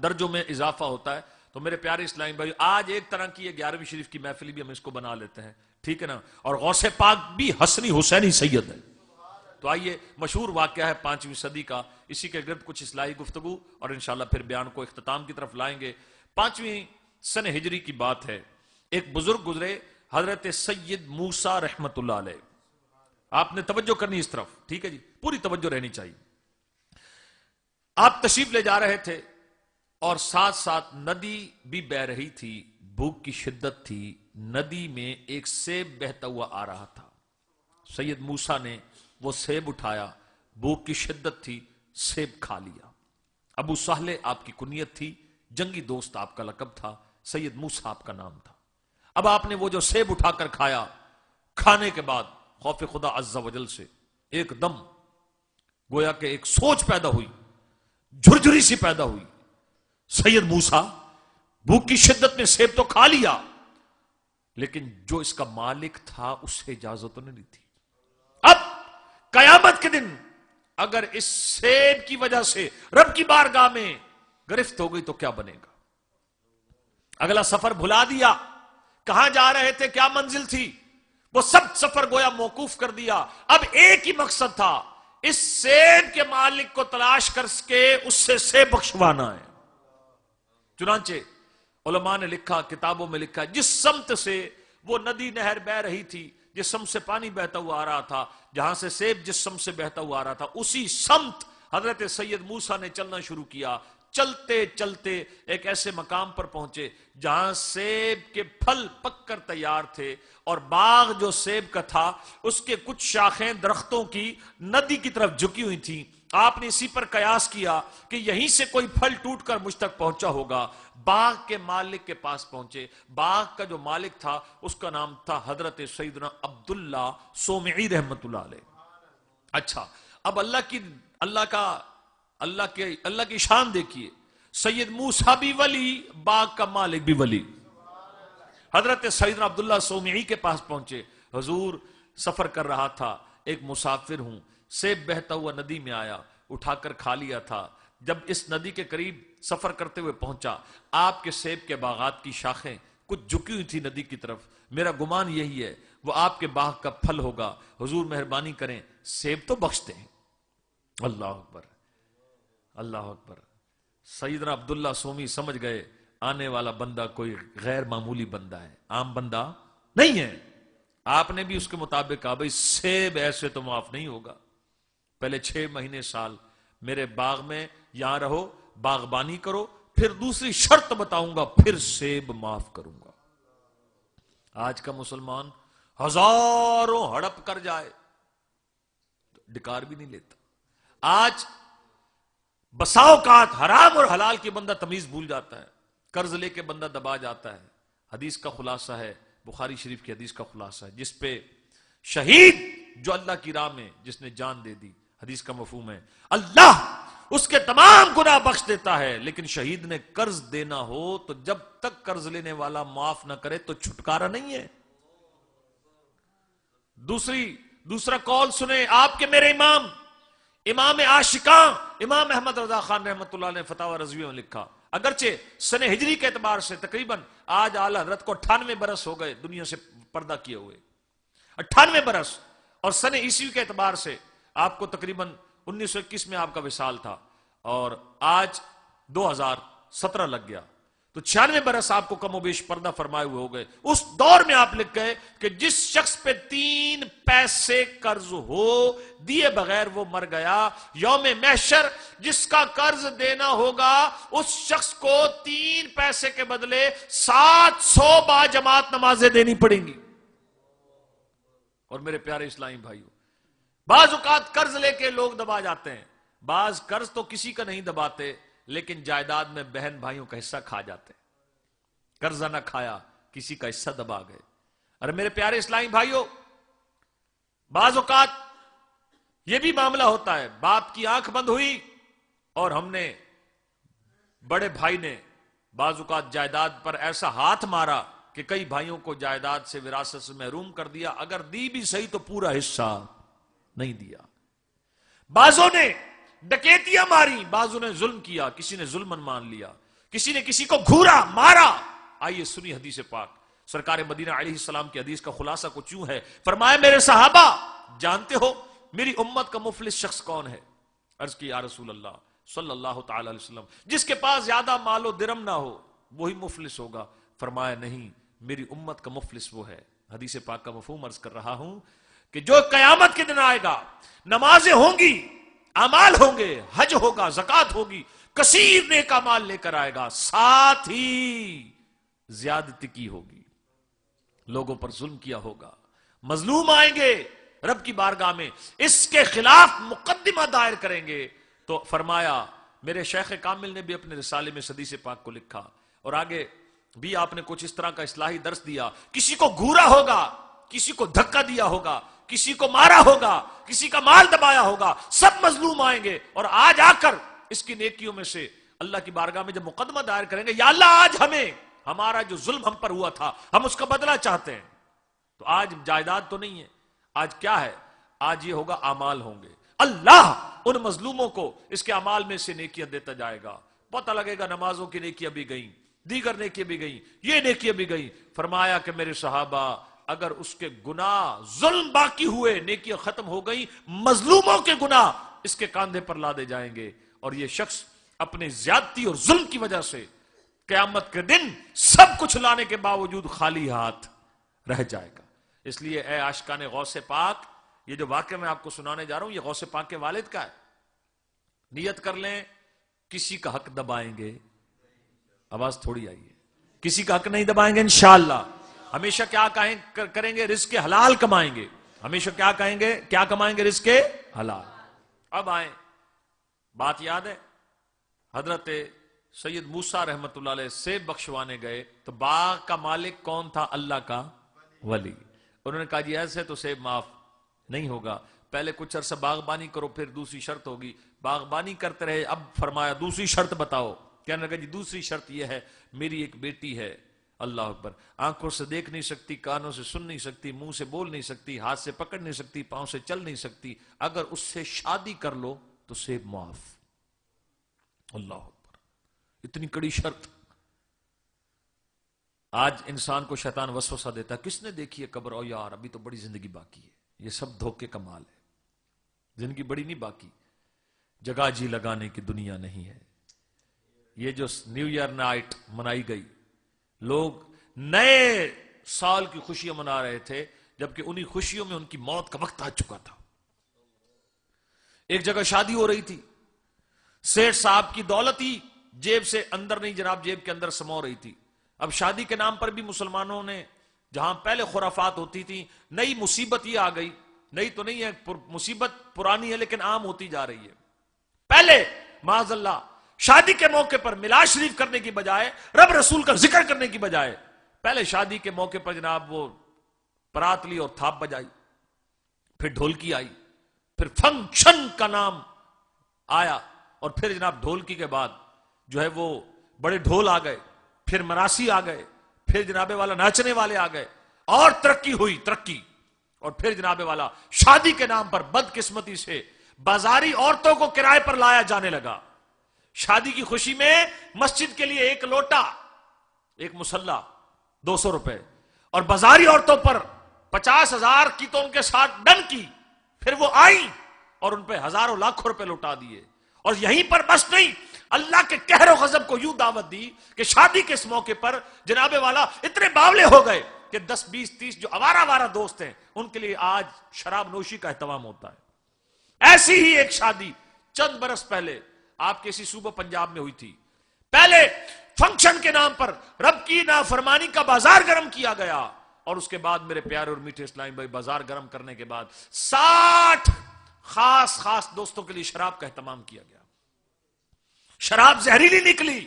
A: درجوں میں اضافہ ہوتا ہے. تو میرے پیارے اسلامی بھائی, آج ایک طرح کی یہ 11ویں شریف کی محفلی بھی ہم اس کو بنا لیتے ہیں, ٹھیک ہے نا. اور غوث پاک بھی حسنی حسینی سید ہے. تو آئیے, مشہور واقعہ ہے 5ویں صدی کا, اسی کے گرد کچھ اصلاحی گفتگو اور انشاءاللہ پھر بیان کو اختتام کی طرف لائیں گے. 5ویں سن ہجری کی بات ہے. ایک بزرگ گزرے حضرت سید موسیٰ رحمت اللہ علیہ. آپ نے توجہ کرنی اس طرف, ٹھیک ہے جی, پوری توجہ رہنی چاہیے. آپ تشریف لے جا رہے تھے اور ساتھ ساتھ ندی بھی بہ رہی تھی, بھوک کی شدت تھی. ندی میں ایک سیب بہتا ہوا آ رہا تھا. سید موسیٰ نے وہ سیب اٹھایا, بھوک کی شدت تھی, سیب کھا لیا. ابو سہل آپ کی کنیت تھی, جنگی دوست آپ کا لقب تھا, سید موسیٰ آپ کا نام تھا. اب آپ نے وہ جو سیب اٹھا کر کھایا, کھانے کے بعد خوف خدا عز و جل سے ایک دم گویا کہ ایک سوچ پیدا ہوئی, جھرجھری سی پیدا ہوئی. سید موسیٰ بھوک کی شدت میں سیب تو کھا لیا, لیکن جو اس کا مالک تھا اسے اجازت نہیں تھی. اب قیامت کے دن اگر اس سیب کی وجہ سے رب کی بارگاہ میں گرفت ہو گئی تو کیا بنے گا؟ اگلا سفر بھلا دیا, کہاں جا رہے تھے, کیا منزل تھی, وہ سب سفر گویا موقوف کر دیا. اب ایک ہی مقصد تھا, اس سیب کے مالک کو تلاش کر کے اس سے سیب بخشوانا ہے. چنانچہ علماء نے لکھا, کتابوں میں لکھا, جس سمت سے وہ ندی نہر بہ رہی تھی, جس سمت سے پانی بہتا ہوا آ رہا تھا, جہاں سے سیب جس سمت سے بہتا ہوا آ رہا تھا, اسی سمت حضرت سید موسیٰ نے چلنا شروع کیا. چلتے چلتے ایک ایسے مقام پر پہنچے جہاں سیب کے پھل پک کر تیار تھے, اور باغ جو سیب کا تھا اس کے کچھ شاخیں درختوں کی ندی کی طرف جھکی ہوئی تھیں. آپ نے اسی پر قیاس کیا کہ یہیں سے کوئی پھل ٹوٹ کر مجھ تک پہنچا ہوگا. باغ کے مالک کے پاس پہنچے. باغ کا جو مالک تھا اس کا نام تھا حضرت سیدنا عبداللہ سومعی رحمت اللہ علیہ. اچھا, اب اللہ کی شان دیکھیے, سید موسیٰ بھی ولی, باغ کا مالک بھی ولی. حضرت سیدنا عبداللہ سومعی کے پاس پہنچے. حضور سفر کر رہا تھا, ایک مسافر ہوں, سیب بہتا ہوا ندی میں آیا, اٹھا کر کھا لیا تھا. جب اس ندی کے قریب سفر کرتے ہوئے پہنچا, آپ کے سیب کے باغات کی شاخیں کچھ جھکی ہوئی تھی ندی کی طرف. میرا گمان یہی ہے وہ آپ کے باغ کا پھل ہوگا. حضور مہربانی کریں, سیب تو بخشتے ہیں. اللہ اکبر, اللہ اکبر. سیدنا عبداللہ سومی سمجھ گئے آنے والا بندہ کوئی غیر معمولی بندہ ہے, عام بندہ نہیں ہے. آپ نے بھی اس کے مطابق کہا, بھائی سیب ایسے تو معاف نہیں ہوگا, پہلے 6 مہینے سال میرے باغ میں یہاں رہو, باغبانی کرو, پھر دوسری شرط بتاؤں گا, پھر سیب معاف کروں گا. آج کا مسلمان ہزاروں ہڑپ کر جائے ڈکار بھی نہیں لیتا. آج بسا اوقات حرام اور حلال کی بندہ تمیز بھول جاتا ہے, قرض لے کے بندہ دبا جاتا ہے. حدیث کا خلاصہ ہے, بخاری شریف کی حدیث کا خلاصہ ہے, جس پہ شہید جو اللہ کی راہ میں جس نے جان دے دی, حدیث کا مفہوم ہے اللہ اس کے تمام گناہ بخش دیتا ہے, لیکن شہید نے قرض دینا ہو تو جب تک قرض لینے والا معاف نہ کرے تو چھٹکارا نہیں ہے. دوسرا قول سنیں, آپ کے میرے امام عاشقاں امام احمد رضا خان رحمت اللہ نے فتاوی رضویہ میں لکھا, اگرچہ سن ہجری کے اعتبار سے تقریباً آج اعلی حضرت کو 98 برس ہو گئے دنیا سے پردہ کیے ہوئے, 98 برس, اور سن عیسوی کے اعتبار سے آپ کو تقریباً 1921 میں آپ کا وصال تھا, اور آج 2017 لگ گیا تو 96 برس آپ کو کم و بیش پردہ فرمائے ہوئے ہو گئے. اس دور میں آپ لکھ گئے کہ جس شخص پہ 3 پیسے قرض ہو دیے بغیر وہ مر گیا، یوم محشر جس کا قرض دینا ہوگا اس شخص کو 3 پیسے کے بدلے 700 با جماعت نمازیں دینی پڑیں گی. اور میرے پیارے اسلامی بھائیوں، بعض اوقات قرض لے کے لوگ دبا جاتے ہیں، بعض قرض تو کسی کا نہیں دباتے لیکن جائیداد میں بہن بھائیوں کا حصہ کھا جاتے ہیں. قرضہ نہ کھایا، کسی کا حصہ دبا گئے. اور میرے پیارے اسلامی بھائیوں، بعض اوقات یہ بھی معاملہ ہوتا ہے، باپ کی آنکھ بند ہوئی اور ہم نے بڑے بھائی نے بعض اوقات جائیداد پر ایسا ہاتھ مارا کہ کئی بھائیوں کو جائیداد سے وراثت سے محروم کر دیا. اگر دی بھی صحیح تو پورا حصہ نہیں دیا. بعضوں نے ڈکیتیاں ماری، بعضوں نے ظلم کیا، کسی نے ظلم مان لیا، کسی نے کسی کو گھورا مارا. آئیے سنی حدیث پاک. سرکار مدینہ علیہ السلام کی حدیث کا خلاصہ کچھ یوں ہے، فرمایا میرے صحابہ جانتے ہو میری امت کا مفلس شخص کون ہے؟ عرض کی یا رسول اللہ صلی اللہ تعالی علیہ وسلم، جس کے پاس زیادہ مال و درم نہ ہو وہی مفلس ہوگا. فرمایا نہیں، میری امت کا مفلس وہ ہے. حدیث پاک کا مفہوم عرض کر رہا ہوں کہ جو قیامت کے دن آئے گا، نمازیں ہوں گی، اعمال ہوں گے، حج ہوگا، زکات ہوگی، کثیر نیک اعمال لے کر آئے گا، ساتھ ہی زیادتی کی ہوگی، لوگوں پر ظلم کیا ہوگا، مظلوم آئیں گے رب کی بارگاہ میں، اس کے خلاف مقدمہ دائر کریں گے. تو فرمایا میرے شیخ کامل نے بھی اپنے رسالے میں حدیث پاک کو لکھا اور آگے بھی آپ نے کچھ اس طرح کا اصلاحی درس دیا. کسی کو گھورا ہوگا، کسی کو دھکا دیا ہوگا، کسی کو مارا ہوگا، کسی کا مال دبایا ہوگا، سب مظلوم آئیں گے اور آج آ کر اس کی نیکیوں میں سے اللہ کی بارگاہ میں جب مقدمہ دائر کریں گے، یا اللہ آج ہمیں ہمارا جو ظلم ہم پر ہوا تھا ہم اس کا بدلہ چاہتے ہیں. تو آج جائیداد تو نہیں ہے، آج کیا ہے؟ آج یہ ہوگا اعمال ہوں گے. اللہ ان مظلوموں کو اس کے اعمال میں سے نیکیاں دیتا جائے گا. پتہ لگے گا نمازوں کی نیکیاں بھی گئیں، دیگر نیکیاں بھی گئیں، یہ نیکیاں بھی گئیں. فرمایا کہ میرے صحابہ اگر اس کے گناہ ظلم باقی ہوئے، نیکیاں ختم ہو گئی، مظلوموں کے گناہ اس کے کاندھے پر لادے جائیں گے اور یہ شخص اپنے زیادتی اور ظلم کی وجہ سے قیامت کے دن سب کچھ لانے کے باوجود خالی ہاتھ رہ جائے گا. اس لیے اے عاشقان غوث پاک، یہ جو واقعہ میں آپ کو سنانے جا رہا ہوں یہ غوث پاک کے والد کا ہے. نیت کر لیں کسی کا حق دبائیں گے، آواز تھوڑی آئی ہے، کسی کا حق نہیں دبائیں گے انشاءاللہ. ہمیشہ کیا کریں گے؟ رزق حلال کمائیں گے. ہمیشہ کیا کہیں گے؟ کیا کمائیں گے؟ رزق حلال. اب آئیں، بات یاد ہے حضرت سید موسیٰ رحمت اللہ علیہ سیب بخشوانے گئے تو باغ کا مالک کون تھا؟ اللہ کا ولی. انہوں نے کہا جی ایسے تو سیب معاف نہیں ہوگا، پہلے کچھ عرصہ باغبانی کرو پھر دوسری شرط ہوگی. باغبانی کرتے رہے، اب فرمایا دوسری شرط بتاؤ. کہنے لگا جی دوسری شرط یہ ہے میری ایک بیٹی ہے، اللہ اکبر، آنکھوں سے دیکھ نہیں سکتی، کانوں سے سن نہیں سکتی، منہ سے بول نہیں سکتی، ہاتھ سے پکڑ نہیں سکتی، پاؤں سے چل نہیں سکتی، اگر اس سے شادی کر لو تو سیب معاف. اللہ اکبر، اتنی کڑی شرط. آج انسان کو شیطان وسوسہ دیتا ہے، کس نے دیکھی ہے قبر؟ او یار ابھی تو بڑی زندگی باقی ہے. یہ سب دھوکے کا مال ہے، زندگی بڑی نہیں باقی، جگہ جی لگانے کی دنیا نہیں ہے. یہ جو نیو ایئر نائٹ منائی گئی، لوگ نئے سال کی خوشیاں منا رہے تھے جبکہ انہی خوشیوں میں ان کی موت کا وقت آ چکا تھا. ایک جگہ شادی ہو رہی تھی، سیٹھ صاحب کی دولت ہی جیب سے اندر نہیں جناب، جیب کے اندر سمو رہی تھی. اب شادی کے نام پر بھی مسلمانوں نے، جہاں پہلے خرافات ہوتی تھی، نئی مصیبت یہ آ گئی، نئی تو نہیں ہے، مصیبت پرانی ہے لیکن عام ہوتی جا رہی ہے. پہلے معاذ اللہ شادی کے موقع پر میلاد شریف کرنے کی بجائے، رب رسول کا ذکر کرنے کی بجائے، پہلے شادی کے موقع پر جناب وہ پرات لی اور تھاپ بجائی، پھر ڈھولکی آئی، پھر فنکشن کا نام آیا، اور پھر جناب ڈھولکی کے بعد جو ہے وہ بڑے ڈھول آ گئے، پھر مراسی آ گئے، پھر جناب والا ناچنے والے آ گئے، اور ترقی ہوئی ترقی. اور پھر جناب والا شادی کے نام پر بدقسمتی سے بازاری عورتوں کو کرائے پر لایا جانے لگا. شادی کی خوشی میں مسجد کے لیے ایک لوٹا، ایک مصلی 200 روپے، اور بازاری عورتوں پر 50,000 کی تو ان کے ساتھ ڈن کی. پھر وہ آئی اور ان پہ ہزاروں لاکھوں روپے لوٹا دیے. اور یہیں پر بس نہیں، اللہ کے قہر و غضب کو یوں دعوت دی کہ شادی کے اس موقع پر جناب والا اتنے باولے ہو گئے کہ 10 20 30 جو آوارہ دوست ہیں ان کے لیے آج شراب نوشی کا اہتمام ہوتا ہے۔ ایسی ہی ایک شادی چند برس پہلے آپ کے اسی صوبہ پنجاب میں ہوئی تھی۔ پہلے فنکشن کے نام پر رب کی نافرمانی کا بازار گرم کیا گیا، اور اس کے بعد میرے پیارے اور میٹھے اسلامی بھائی بازار گرم کرنے کے بعد 60 خاص دوستوں کے لیے شراب کا اہتمام کیا گیا۔ شراب زہریلی نکلی۔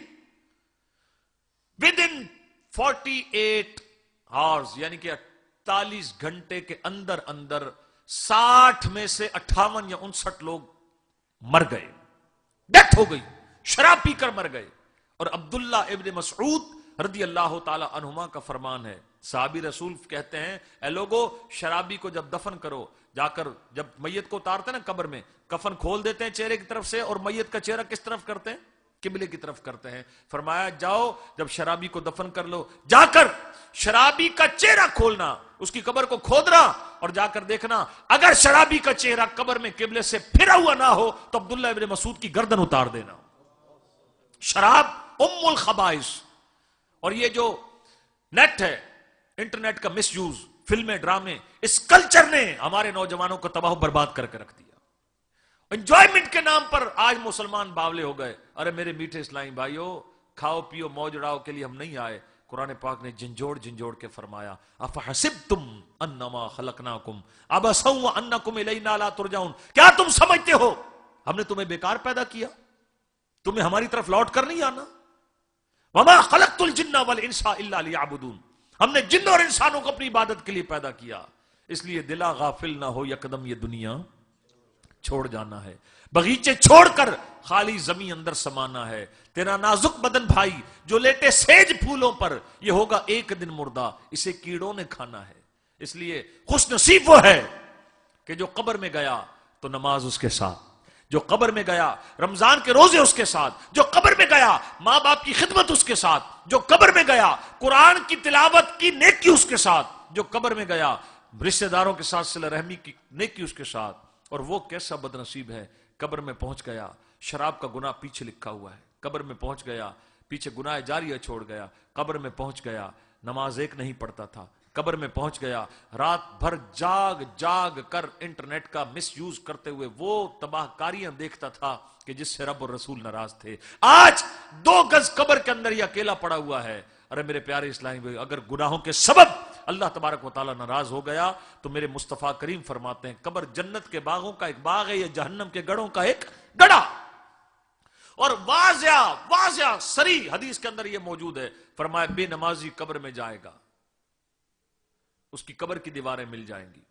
A: ود ان 48 hours یعنی کہ 48 گھنٹے کے اندر 60 میں سے 58 یا 59 لوگ مر گئے، ڈیتھ ہو گئی، شراب پی کر مر گئے۔ اور عبداللہ ابن مسعود رضی اللہ تعالی عنہما کا فرمان ہے، صحابی رسول کہتے ہیں اے لوگو، شرابی کو جب دفن کرو، جا کر جب میت کو اتارتے ہیں نا قبر میں، کفن کھول دیتے ہیں چہرے کی طرف سے، اور میت کا چہرہ کس طرف کرتے ہیں؟ قبلے کی طرف کرتے ہیں۔ فرمایا جاؤ جب شرابی کو دفن کر لو، جا کر شرابی کا چہرہ کھولنا، اس کی قبر کو کھودنا اور جا کر دیکھنا، اگر شرابی کا چہرہ قبر میں قبلے سے پھرا ہوا نہ ہو تو عبداللہ ابن مسعود کی گردن اتار دینا۔ شراب ام الخبائث۔ اور یہ جو نیٹ ہے، انٹرنیٹ کا مس یوز، فلمیں، ڈرامے، اس کلچر نے ہمارے نوجوانوں کو تباہ و برباد کر کے رکھ دیا۔ انجوائمنٹ کے نام پر آج مسلمان باولے ہو گئے۔ ارے میرے میٹھے اسلامی بھائیو، کھاؤ پیو موج اڑاؤ کے لیے ہم نہیں آئے۔ قرآن پاک نے جھنجھوڑ کے فرمایا افحسبتم انما خلقناکم عبثا وانکم الینا لا ترجعون، کیا تم سمجھتے ہو ہم نے تمہیں بیکار پیدا کیا، تمہیں ہماری طرف لوٹ کر نہیں آنا؟ وما خلقت الجن والانس الا لیعبدون، ہم نے جن اور انسانوں کو اپنی عبادت کے لیے پیدا کیا، اس لیے دلا غافل نہ ہو یکدم یہ دنیا چھوڑ جانا ہے، بغیچے چھوڑ کر خالی زمین اندر سمانا ہے۔ تیرا نازک بدن بھائی جو لیٹے سیج پھولوں پر، یہ ہوگا ایک دن مردہ، اسے کیڑوں نے کھانا ہے۔ اس لیے خوش نصیب وہ ہے کہ جو قبر میں گیا تو نماز اس کے ساتھ، جو قبر میں گیا رمضان کے روزے اس کے ساتھ، جو قبر میں گیا ماں باپ کی خدمت اس کے ساتھ، جو قبر میں گیا قرآن کی تلاوت کی نیکی اس کے ساتھ، جو قبر میں گیا رشتہ داروں کے ساتھ صلہ رحمی کی نیکی اس کے ساتھ۔ اور وہ کیسا بد نصیب ہے، قبر میں پہنچ گیا شراب کا گناہ پیچھے لکھا ہوا ہے، قبر میں پہنچ گیا پیچھے گناہ جاریہ چھوڑ گیا، قبر میں پہنچ گیا نماز ایک نہیں پڑھتا تھا، قبر میں پہنچ گیا رات بھر جاگ کر انٹرنیٹ کا مس یوز کرتے ہوئے وہ تباہ کاریاں دیکھتا تھا کہ جس سے رب اور رسول ناراض تھے۔ آج 2 گز قبر کے اندر یہ اکیلا پڑا ہوا ہے۔ ارے میرے پیارے اسلامی بھائی، اگر گناہوں کے سبب اللہ تبارک و تعالی ناراض ہو گیا تو میرے مصطفیٰ کریم فرماتے ہیں قبر جنت کے باغوں کا ایک باغ ہے یا جہنم کے گڑھوں کا ایک گڑھا۔ اور واضح صریح حدیث کے اندر یہ موجود ہے، فرمایا بے نمازی قبر میں جائے گا، اس کی قبر کی دیواریں مل جائیں گی۔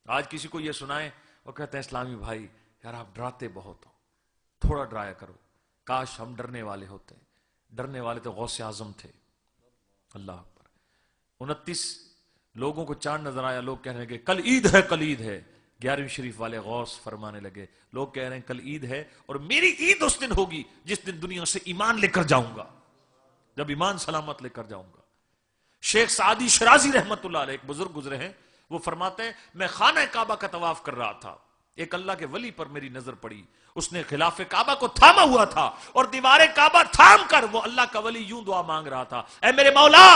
A: آج کسی کو یہ سنائیں وہ کہتے ہیں اسلامی بھائی یار آپ ڈراتے بہت ہو، تھوڑا ڈرایا کرو۔ کاش ہم ڈرنے والے ہوتے، ڈرنے والے تو غوث اعظم تھے۔ اللہ اکبر۔ 29 لوگوں کو چاند نظر آیا، لوگ کہہ رہے ہیں کہ کل عید ہے، کل عید ہے۔ 11ویں شریف والے غوث فرمانے لگے، لوگ کہہ رہے ہیں کل عید ہے اور میری عید اس دن ہوگی جس دن دنیا سے ایمان لے کر جاؤں گا، جب ایمان سلامت لے کر جاؤں گا۔ شیخ سعدی شرازی رحمت اللہ علیہ ایک بزرگ گزرے ہیں، وہ فرماتے ہیں میں خانہ کعبہ کا طواف کر رہا تھا، ایک اللہ کے ولی پر میری نظر پڑی، اس نے خلاف کعبہ کو تھاما ہوا تھا اور دیوار کعبہ تھام کر وہ اللہ کا ولی یوں دعا مانگ رہا تھا، اے میرے مولا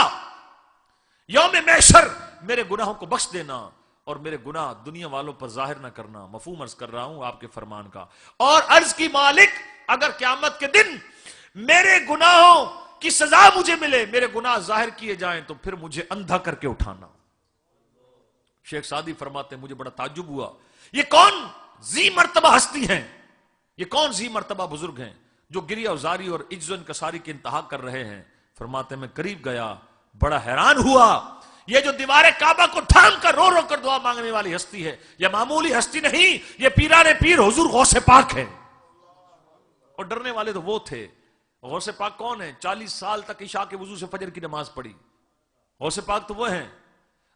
A: یوم محشر میرے گناہوں کو بخش دینا اور میرے گناہ دنیا والوں پر ظاہر نہ کرنا۔ مفہوم عرض کر رہا ہوں آپ کے فرمان کا، اور عرض کی مالک اگر قیامت کے دن میرے گناہوں کی سزا مجھے ملے، میرے گناہ ظاہر کیے جائیں تو پھر مجھے اندھا کر کے اٹھانا۔ شیخ سعدی فرماتے ہیں مجھے بڑا تعجب ہوا، یہ کون ذی مرتبہ ہستی ہیں، یہ کون ذی مرتبہ بزرگ ہیں جو گریہ وزاری اور عجز و انکساری کی انتہا کر رہے ہیں۔ فرماتے ہیں میں قریب گیا، بڑا حیران ہوا، یہ جو دیوار کعبہ کو تھام کر رو رو کر دعا مانگنے والی ہستی ہے یہ معمولی ہستی نہیں، یہ پیران پیر حضور غوث پاک ہے۔ اور ڈرنے والے تو وہ تھے۔ غوث پاک کون ہے؟ 40 سال تک عشاء کے وضو سے فجر کی نماز پڑھی۔ غوث پاک تو وہ ہیں،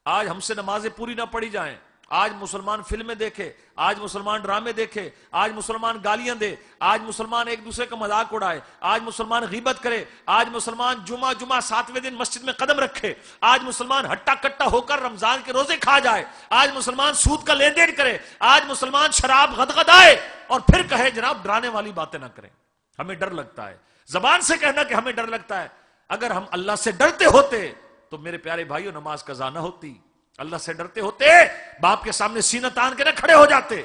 A: آج ہم سے نمازیں پوری نہ پڑھی جائیں، آج مسلمان فلمیں دیکھے، آج مسلمان ڈرامے دیکھے، آج مسلمان گالیاں دے، آج مسلمان ایک دوسرے کا مذاق اڑائے، آج مسلمان غیبت کرے، آج مسلمان جمعہ 7ویں دن مسجد میں قدم رکھے، آج مسلمان ہٹا کٹا ہو کر رمضان کے روزے کھا جائے، آج مسلمان سود کا لین دین کرے، آج مسلمان شراب غدغدائے اور پھر کہے جناب ڈرانے والی باتیں نہ کریں۔ ہمیں ڈر لگتا ہے زبان سے کہنا کہ ہمیں ڈر لگتا ہے. اگر ہم اللہ سے ڈرتے ہوتے تو میرے پیارے بھائیوں نماز قضا نہ ہوتی. اللہ سے ڈرتے ہوتے باپ کے سامنے سینہ تان کے نہ کھڑے ہو جاتے.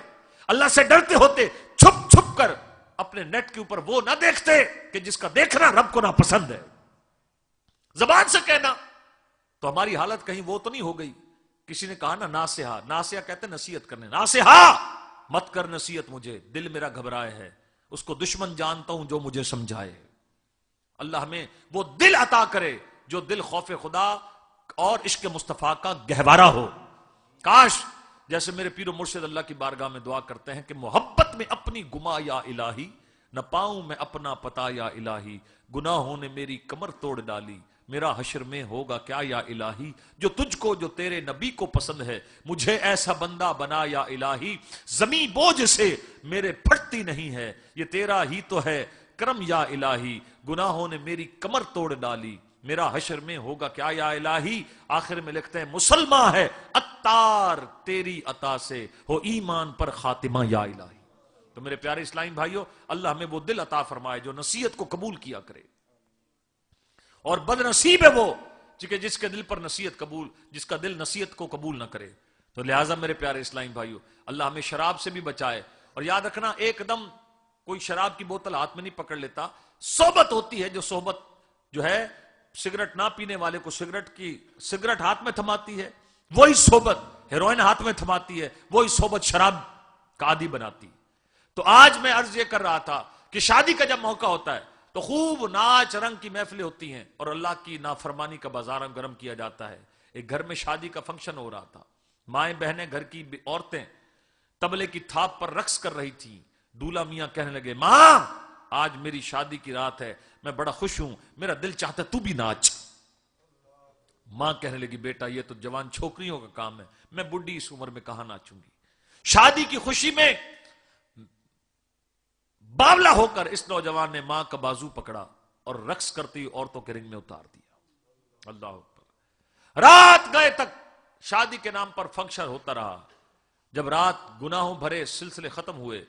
A: اللہ سے ڈرتے ہوتے چھپ چھپ کر اپنے نیٹ کے اوپر وہ نہ دیکھتے کہ جس کا دیکھنا رب کو ناپسند ہے. زبان سے کہنا تو ہماری حالت کہیں وہ تو نہیں ہو گئی. کسی نے کہا نا ناصحہ, ناصحہ کہتے ہیں نصیحت کرنے. ناصحہ مت کر نصیحت مجھے, دل میرا گھبرائے ہے, اس کو دشمن جانتا ہوں جو مجھے سمجھائے. اللہ ہمیں وہ دل عطا کرے جو دل خوف خدا اور عشق مصطفیٰ کا گہوارہ ہو. کاش جیسے میرے پیر و مرشد اللہ کی بارگاہ میں دعا کرتے ہیں کہ محبت میں اپنی گما یا الہی, نہ پاؤں میں اپنا پتا یا الہی, گناہوں نے میری کمر توڑ ڈالی, میرا حشر میں ہوگا کیا یا الہی, جو تجھ کو جو تیرے نبی کو پسند ہے مجھے ایسا بندہ بنا یا الہی, زمین بوجھ سے میرے پھٹتی نہیں ہے یہ تیرا ہی تو ہے کرم یا الہی, گناہوں نے میری کمر توڑ ڈالی, میرا حشر میں ہوگا کیا یا الہی. آخر میں لکھتے ہیں مسلمان ہے اتار تیری عطا سے ہو ایمان پر خاتمہ یا الہی. تو میرے پیارے اسلامی بھائیوں, اللہ ہمیں وہ دل عطا فرمائے جو نصیحت کو قبول کیا کرے, اور بد نصیب ہے وہ چونکہ جس کے دل پر نصیحت قبول, جس کا دل نصیحت کو قبول نہ کرے. تو لہٰذا میرے پیارے اسلامی بھائیوں, اللہ ہمیں شراب سے بھی بچائے. اور یاد رکھنا ایک دم کوئی شراب کی بوتل ہاتھ میں نہیں پکڑ لیتا. صحبت ہوتی ہے, جو صحبت جو ہے سگریٹ نہ پینے والے کو سگریٹ ہاتھ میں تھماتی ہے, وہی صحبت ہیروئن ہاتھ میں تھماتی ہے, وہی صحبت شراب کا عادی بناتی. تو آج میں عرض یہ کر رہا تھا کہ شادی کا جب موقع ہوتا ہے تو خوب ناچ رنگ کی محفلیں ہوتی ہیں اور اللہ کی نافرمانی کا بازار گرم کیا جاتا ہے. ایک گھر میں شادی کا فنکشن ہو رہا تھا, مائیں بہنیں گھر کی عورتیں تبلے کی تھاپ پر رقص کر رہی تھیں. دولہا میاں کہنے لگے ماں آج میری شادی کی رات ہے, میں بڑا خوش ہوں, میرا دل چاہتا تو بھی ناچ. ماں کہنے لگی بیٹا یہ تو جوان چھوکریوں کا کام ہے, میں بڈھی اس عمر میں کہاں ناچوں گی. شادی کی خوشی میں باولا ہو کر اس نوجوان نے ماں کا بازو پکڑا اور رقص کرتی عورتوں کے رنگ میں اتار دیا. اللہ اکبر. رات گئے تک شادی کے نام پر فنکشن ہوتا رہا. جب رات گناہوں بھرے سلسلے ختم ہوئے,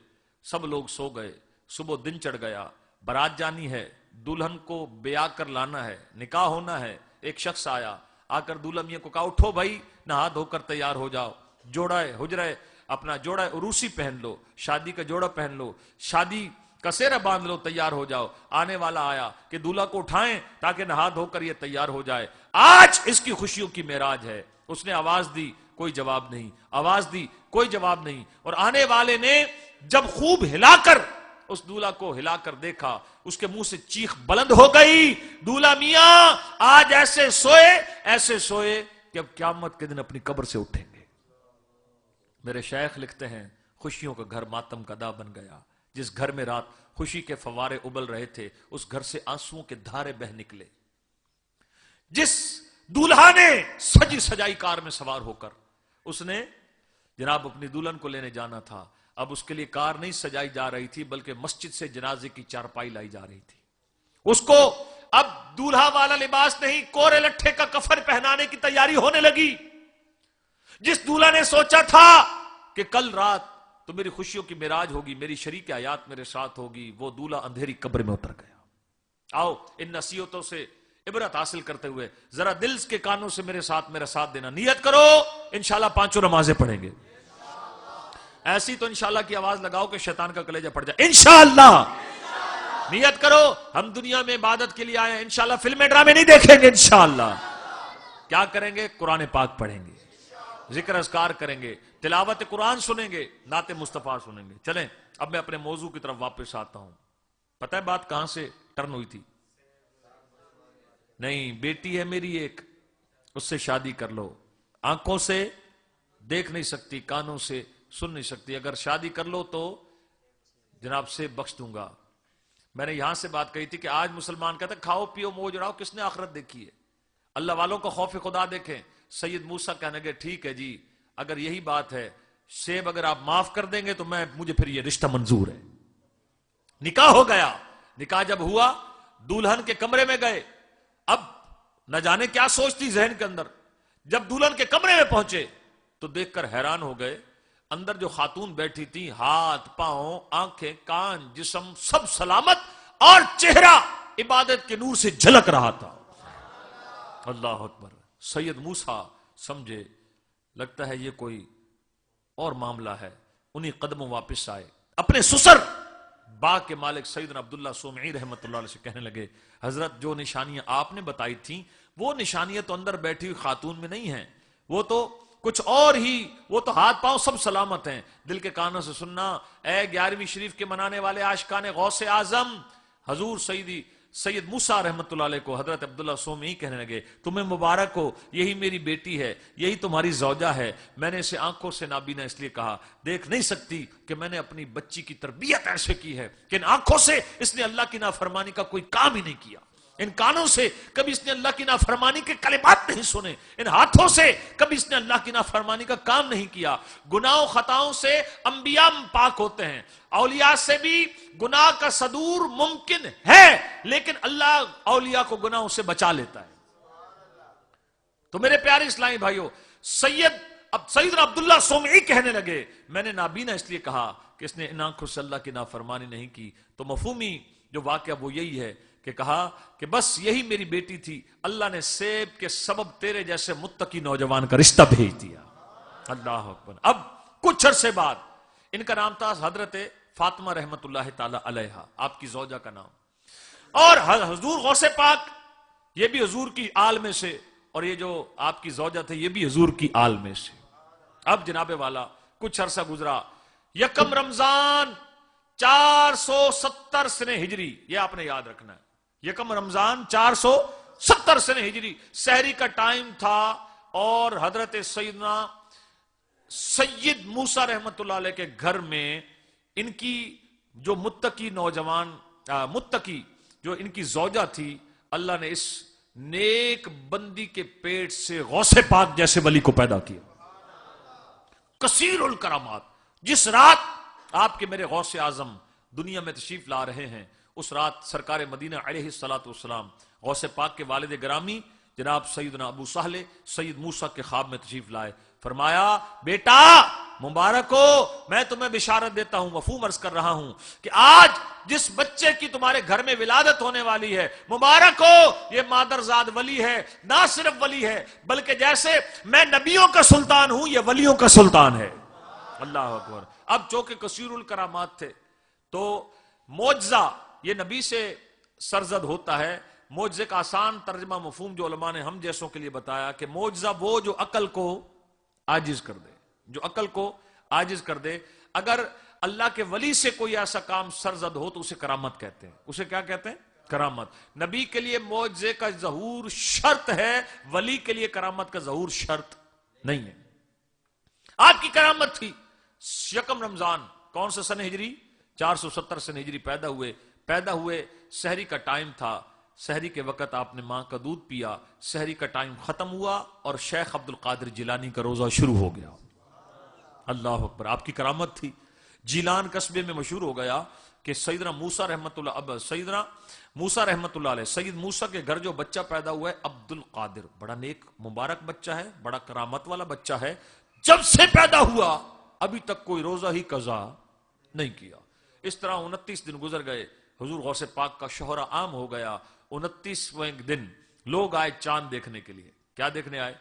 A: سب لوگ سو گئے, صبح دن چڑھ گیا, بارات جانی ہے, دلہن کو بیاہ کر لانا ہے, نکاح ہونا ہے. ایک شخص آیا, آ کر دولہا میاں کو کہا اٹھو بھائی, نہا دھو کر تیار ہو جاؤ, جوڑا حجرہ اپنا جوڑا عروسی پہن لو, شادی کا جوڑا پہن لو, شادی کا سیرہ باندھ لو, تیار ہو جاؤ. آنے والا آیا کہ دولہا کو اٹھائیں تاکہ نہا دھو کر یہ تیار ہو جائے. آج اس کی خوشیوں کی معراج ہے. اس نے آواز دی, کوئی جواب نہیں, آواز دی, کوئی جواب نہیں. اور آنے والے نے جب خوب ہلا کر اس دولہا کو ہلا کر دیکھا, اس کے منہ سے چیخ بلند ہو گئی, دولہا میاں آج ایسے سوئے کہ اب قیامت کے دن اپنی قبر سے اٹھیں گے. میرے شیخ لکھتے ہیں خوشیوں کا گھر ماتم کا دا بن گیا. جس گھر میں رات خوشی کے فوارے ابل رہے تھے اس گھر سے آنسوؤں کے دھارے بہ نکلے. جس دولہا نے سجی سجائی کار میں سوار ہو کر, اس نے جناب اپنی دلہن کو لینے جانا تھا, اب اس کے لیے کار نہیں سجائی جا رہی تھی بلکہ مسجد سے جنازے کی چارپائی لائی جا رہی تھی. اس کو اب دولہا والا لباس نہیں, کورے لٹھے کا کفن پہنانے کی تیاری ہونے لگی. جس دولہا نے سوچا تھا کہ کل رات تو میری خوشیوں کی معراج ہوگی, میری شریک حیات میرے ساتھ ہوگی, وہ دولہا اندھیری قبر میں اتر گیا. آؤ ان نصیحتوں سے عبرت حاصل کرتے ہوئے ذرا دل کے کانوں سے میرا ساتھ دینا. نیت کرو انشاءاللہ 5 نمازیں پڑھیں گے. ایسی تو انشاءاللہ کی آواز لگاؤ کہ شیطان کا کلیجہ پڑ جائے. انشاءاللہ نیت کرو, ہم دنیا میں عبادت کے لیے آئے ہیں, انشاءاللہ فلمیں ڈرامے نہیں دیکھیں گے. انشاءاللہ کیا کریں گے؟ قرآن پاک پڑھیں گے, ذکر اذکار کریں گے, تلاوت قرآن سنیں گے, نعت مصطفیٰ سنیں گے. چلیں اب میں اپنے موضوع کی طرف واپس آتا ہوں. پتہ ہے بات کہاں سے ٹرن ہوئی تھی؟ نہیں, بیٹی ہے میری ایک, اس سے شادی کر لو. آنکھوں سے دیکھ نہیں سکتی, کانوں سے سن نہیں سکتی, اگر شادی کر لو تو جناب سے بخش دوں گا. میں نے یہاں سے بات کہی تھی کہ آج مسلمان کہتے ہیں کھاؤ پیو موج اڑاؤ, کس نے آخرت دیکھی ہے؟ اللہ والوں کا خوف خدا دیکھیں. سید موسیٰ کہنے گے ٹھیک ہے جی, اگر یہی بات ہے, سیب اگر آپ معاف کر دیں گے تو مجھے پھر یہ رشتہ منظور ہے. نکاح ہو گیا. نکاح جب ہوا, دلہن کے کمرے میں گئے. اب نہ جانے کیا سوچتی ذہن کے اندر. جب دلہن کے کمرے میں پہنچے تو دیکھ کر حیران ہو گئے. اندر جو خاتون بیٹھی تھی, ہاتھ پاؤں آنکھیں کان جسم سب سلامت, اور چہرہ عبادت کے نور سے جھلک رہا تھا. اللہ اکبر. سید موسیٰ سمجھے لگتا ہے یہ کوئی اور معاملہ ہے. انہی قدموں واپس آئے, اپنے سسر باغ کے مالک سیدنا عبداللہ صومعی رحمت اللہ علیہ سے کہنے لگے, حضرت جو نشانیاں آپ نے بتائی تھیں وہ نشانیاں تو اندر بیٹھی ہوئی خاتون میں نہیں ہیں, وہ تو کچھ اور ہی, وہ تو ہاتھ پاؤں سب سلامت ہیں. دل کے کانوں سے سننا, اے 11ویں شریف کے منانے والے عاشقان غوث اعظم, حضور سید موسیٰ رحمت اللہ علیہ کو حضرت عبداللہ صومعی کہنے لگے, تمہیں مبارک ہو, یہی میری بیٹی ہے, یہی تمہاری زوجہ ہے. میں نے اسے آنکھوں سے نابینا اس لیے کہا, دیکھ نہیں سکتی کہ میں نے اپنی بچی کی تربیت ایسے کی ہے کہ ان آنکھوں سے اس نے اللہ کی نافرمانی کا کوئی کام ہی نہیں کیا, ان کانوں سے کبھی اس نے اللہ کی نافرمانی کے کلمات نہیں سنے, ان ہاتھوں سے کبھی اس نے اللہ کی نافرمانی کا کام نہیں کیا. گناہوں خطاؤں سے انبیاء پاک ہوتے ہیں, اولیاء سے بھی گناہ کا صدور ممکن ہے, لیکن اللہ اولیاء کو گناہوں سے بچا لیتا ہے. تو میرے پیارے اسلامی بھائیوں, سیدنا عبداللہ صومعی کہنے لگے, میں نے نابینا اس لیے کہا کہ اس نے ان آنکھوں سے اللہ کی نافرمانی نہیں کی. تو مفہومی جو واقعہ وہ یہی ہے کہ کہا کہ بس یہی میری بیٹی تھی, اللہ نے سیب کے سبب تیرے جیسے متقی نوجوان کا رشتہ بھیج دیا. اللہ اکبر. اب کچھ عرصے بعد ان کا نام تھا حضرت فاطمہ رحمت اللہ تعالی علیہا, آپ کی زوجہ کا نام, اور حضور غوث پاک یہ بھی حضور کی آل میں سے, اور یہ جو آپ کی زوجہ تھے یہ بھی حضور کی آل میں سے. اب جناب والا کچھ عرصہ گزرا, 1 رمضان 470 سنہ ہجری, یہ آپ نے یاد رکھنا ہے, 1 رمضان 470 سنہ ہجری, سحری کا ٹائم تھا, اور حضرت سیدنا سید موسیٰ رحمت اللہ علیہ کے گھر میں ان کی جو متقی نوجوان متقی جو ان کی زوجہ تھی, اللہ نے اس نیک بندی کے پیٹ سے غوث پاک جیسے ولی کو پیدا کیا. کثیر الکرامات. جس رات آپ کے میرے غوث اعظم دنیا میں تشریف لا رہے ہیں, اس رات سرکار مدینہ علیہ الصلوۃ والسلام غوث پاک کے والد گرامی جناب سیدنا ابو سہل سید موسیٰ کے خواب میں تشریف لائے. فرمایا, بیٹا مبارک ہو, میں تمہیں بشارت دیتا ہوں, مفہوم عرض کر رہا ہوں کہ آج جس بچے کی تمہارے گھر میں ولادت ہونے والی ہے, مبارک ہو, یہ مادرزاد ولی ہے. نہ صرف ولی ہے بلکہ جیسے میں نبیوں کا سلطان ہوں, یہ ولیوں کا سلطان ہے. اللہ اکبر. اب چونکہ کثیر الکرامات تھے تو معجزہ یہ نبی سے سرزد ہوتا ہے. معجزے کا آسان ترجمہ مفہوم جو علماء نے ہم جیسوں کے لیے بتایا کہ معجزہ وہ جو عقل کو عاجز کر دے, جو عقل کو عاجز کر دے. اگر اللہ کے ولی سے کوئی ایسا کام سرزد ہو تو اسے کرامت کہتے ہیں. اسے کیا کہتے ہیں؟ کرامت. نبی کے لیے معجزے کا ظہور شرط ہے, ولی کے لیے کرامت کا ظہور شرط نہیں ہے. آپ کی کرامت تھی 1 رمضان کون سا سنہ ہجری؟ 470 سنہ ہجری پیدا ہوئے. سحری کا ٹائم تھا, سحری کے وقت آپ نے ماں کا دودھ پیا, سحری کا ٹائم ختم ہوا اور شیخ عبد القادر جیلانی کا روزہ شروع ہو گیا. اللہ اکبر. آپ کی کرامت تھی. جیلان قصبے میں مشہور ہو گیا کہ سیدنا موسیٰ رحمت اللہ علیہ سید موسیٰ کے گھر جو بچہ پیدا ہوا ہے عبد القادر, بڑا نیک مبارک بچہ ہے, بڑا کرامت والا بچہ ہے. جب سے پیدا ہوا ابھی تک کوئی روزہ ہی قضا نہیں کیا. اس طرح 29 دن گزر گئے. حضور غوث پاک کا شہرہ عام ہو گیا. 29ویں دن لوگ آئے چاند دیکھنے کے لیے. کیا دیکھنے آئے؟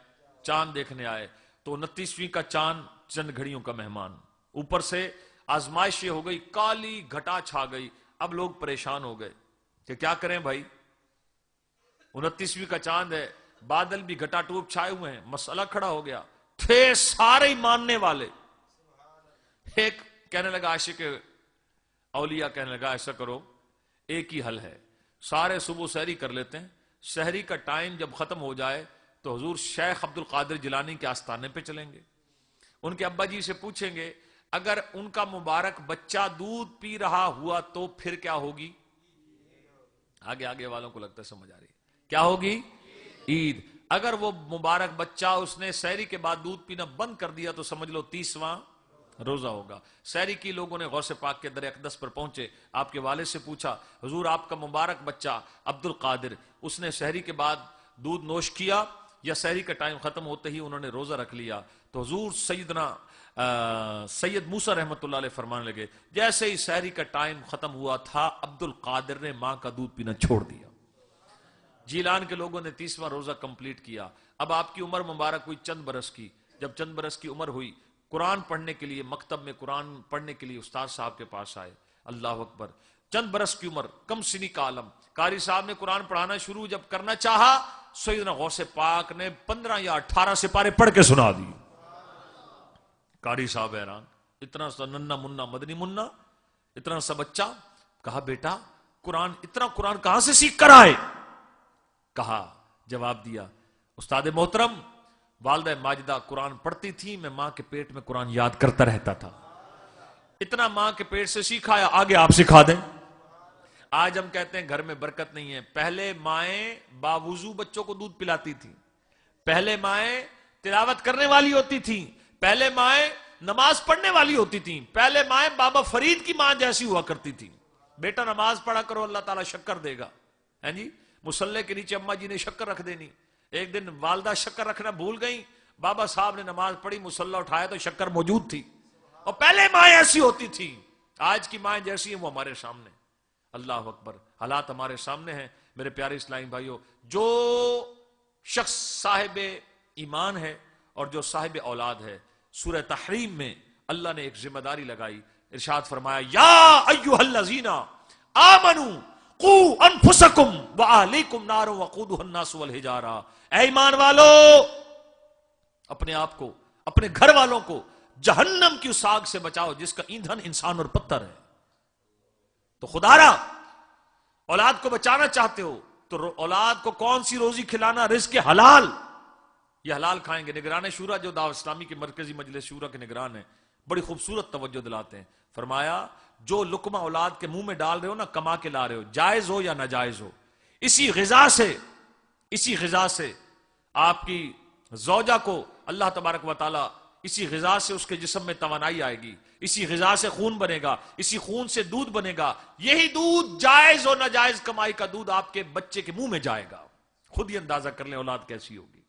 A: چاند دیکھنے آئے. تو 29ویں کا چاند چند گھڑیوں کا مہمان. اوپر سے آزمائش یہ ہو گئی, کالی گھٹا چھا گئی. اب لوگ پریشان ہو گئے کہ کیا کریں بھائی, 29ویں کا چاند ہے, بادل بھی گھٹا ٹوپ چھائے ہوئے ہیں. مسئلہ کھڑا ہو گیا. تھے سارے ماننے والے. ایک کہنے لگا, عاشق اولیاء کہنے لگا, ایسا کرو, ایک ہی حل ہے, سارے صبح سحری کر لیتے ہیں, سحری کا ٹائم جب ختم ہو جائے تو حضور شیخ عبد القادر جیلانی کے آستانے پہ چلیں گے. ان کے ابا جی سے پوچھیں گے اگر ان کا مبارک بچہ دودھ پی رہا ہوا تو پھر کیا ہوگی؟ آگے والوں کو لگتا ہے سمجھ آ رہی ہے. کیا ہوگی؟ عید. اگر وہ مبارک بچہ اس نے سحری کے بعد دودھ پینا بند کر دیا تو سمجھ لو 30واں روزہ ہوگا. سحری کی لوگوں نے غوث پاک کے در اقدس پر پہنچے, آپ کے والد سے پوچھا, حضور آپ کا مبارک بچہ عبد القادر, اس نے سحری کے بعد دودھ نوش کیا یا سحری کا ٹائم ختم ہوتے ہی انہوں نے روزہ رکھ لیا؟ تو حضور سیدنا سید موسیٰ رحمت اللہ علیہ فرمانے لگے جیسے ہی سحری کا ٹائم ختم ہوا تھا عبد القادر نے ماں کا دودھ پینا چھوڑ دیا. جیلان کے لوگوں نے 30واں روزہ کمپلیٹ کیا. اب آپ کی عمر مبارک ہوئی چند برس کی. جب چند برس کی عمر ہوئی قرآن پڑھنے کے لیے مکتب میں قرآن پڑھنے کے لیے استاد صاحب کے پاس آئے. اللہ اکبر, چند برس کی عمر, کم سنی کا عالم. قاری صاحب نے قرآن پڑھانا شروع جب کرنا چاہا سیدنا غوث پاک نے 15 یا 18 سپارے پڑھ کے سنا دی. قاری صاحب حیران, اتنا سا ننا منا مدنی منا, اتنا سا بچہ. کہا بیٹا قرآن, اتنا قرآن کہاں سے سیکھ کر آئے؟ کہا, جواب دیا, استاد محترم والدہ ماجدہ قرآن پڑھتی تھی, میں ماں کے پیٹ میں قرآن یاد کرتا رہتا تھا. اتنا ماں کے پیٹ سے سیکھا ہے, آگے آپ سکھا دیں. آج ہم کہتے ہیں گھر میں برکت نہیں ہے. پہلے مائیں باوضو بچوں کو دودھ پلاتی تھی, پہلے مائیں تلاوت کرنے والی ہوتی تھی, پہلے مائیں نماز پڑھنے والی ہوتی تھی, پہلے مائیں بابا فرید کی ماں جیسی ہوا کرتی تھی. بیٹا نماز پڑھا کرو, اللہ تعالیٰ شکر دے گا. ہے جی, مصلے کے نیچے اماں جی نے شکر رکھ دینی. ایک دن والدہ شکر رکھنا بھول گئی, بابا صاحب نے نماز پڑھی, مصلہ اٹھایا تو شکر موجود تھی. اور پہلے مائیں ایسی ہوتی تھی. آج کی مائیں جیسی ہیں وہ ہمارے سامنے. اللہ اکبر, حالات ہمارے سامنے ہیں. میرے پیارے اسلامی بھائیوں, جو شخص صاحب ایمان ہے اور جو صاحب اولاد ہے, سورہ تحریم میں اللہ نے ایک ذمہ داری لگائی. ارشاد فرمایا, یا ایھا الذین آمنوا قوا انفسکم واہلیکم نارا وقودھا الناس والحجارہ. اے ایمان والو, اپنے آپ کو, اپنے گھر والوں کو جہنم کی اس آگ سے بچاؤ جس کا ایندھن انسان اور پتھر ہے. تو خدا را اولاد کو بچانا چاہتے ہو تو اولاد کو کون سی روزی کھلانا؟ رزق حلال. یہ حلال کھائیں گے. نگران شورا جو دعوت اسلامی کے مرکزی مجلس شورا کے نگران ہیں, بڑی خوبصورت توجہ دلاتے ہیں. فرمایا جو لقمہ اولاد کے منہ میں ڈال رہے ہو نا, کما کے لا رہے ہو, جائز ہو یا ناجائز ہو, اسی غذا سے آپ کی زوجہ کو اللہ تبارک و تعالی, اسی غذا سے اس کے جسم میں توانائی آئے گی, اسی غذا سے خون بنے گا, اسی خون سے دودھ بنے گا. یہی دودھ جائز و ناجائز کمائی کا دودھ آپ کے بچے کے منہ میں جائے گا. خود ہی اندازہ کر لیں اولاد کیسی ہوگی.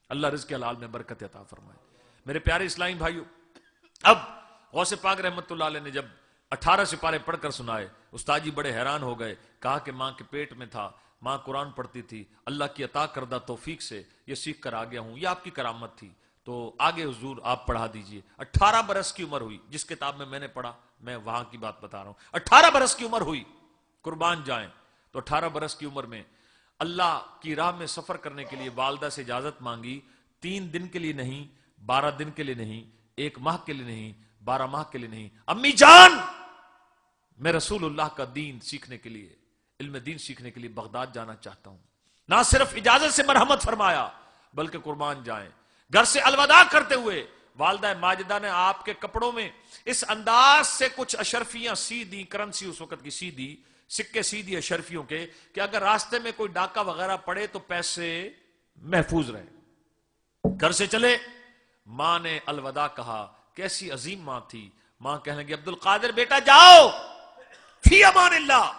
A: اللہ رزق حلال میں برکت عطا فرمائے. میرے پیارے اسلامی بھائیو, اب غوث پاک رحمت اللہ علیہ نے جب 18 سپارے پڑھ کر سنائے, استاد جی بڑے حیران ہو گئے. کہا کہ ماں کے پیٹ میں تھا, ماں قرآن پڑھتی تھی, اللہ کی عطا کردہ توفیق سے یہ سیکھ کر آ گیا ہوں, یہ آپ کی کرامت تھی. تو آگے حضور آپ پڑھا دیجئے. 18 برس کی عمر ہوئی, جس کتاب میں نے پڑھا میں وہاں کی بات بتا رہا ہوں. 18 برس کی عمر ہوئی, قربان جائیں. تو 18 برس کی عمر میں اللہ کی راہ میں سفر کرنے کے لیے والدہ سے اجازت مانگی. 3 دن کے لیے نہیں, 12 دن کے لیے نہیں, 1 ماہ کے لیے نہیں, 12 ماہ کے لیے نہیں. امی جان, میں رسول اللہ کا دین سیکھنے کے لیے, علم دین سیکھنے کے لیے بغداد جانا چاہتا ہوں. نہ صرف اجازت سے مرحمت فرمایا بلکہ قربان جائیں گھر سے الوداع کرتے ہوئے والدہ ماجدہ نے آپ کے کپڑوں میں اس انداز سے کچھ اشرفیاں سی دی, کرنسی اس وقت کی سی دی, سکے سی دی اشرفیوں کے, کہ اگر راستے میں کوئی ڈاکہ وغیرہ پڑے تو پیسے محفوظ رہے. گھر سے چلے, ماں نے الوداع کہا. کیسی عظیم ماں تھی. ماں کہنے لگی, عبد القادر بیٹا جاؤ, فی امان اللہ,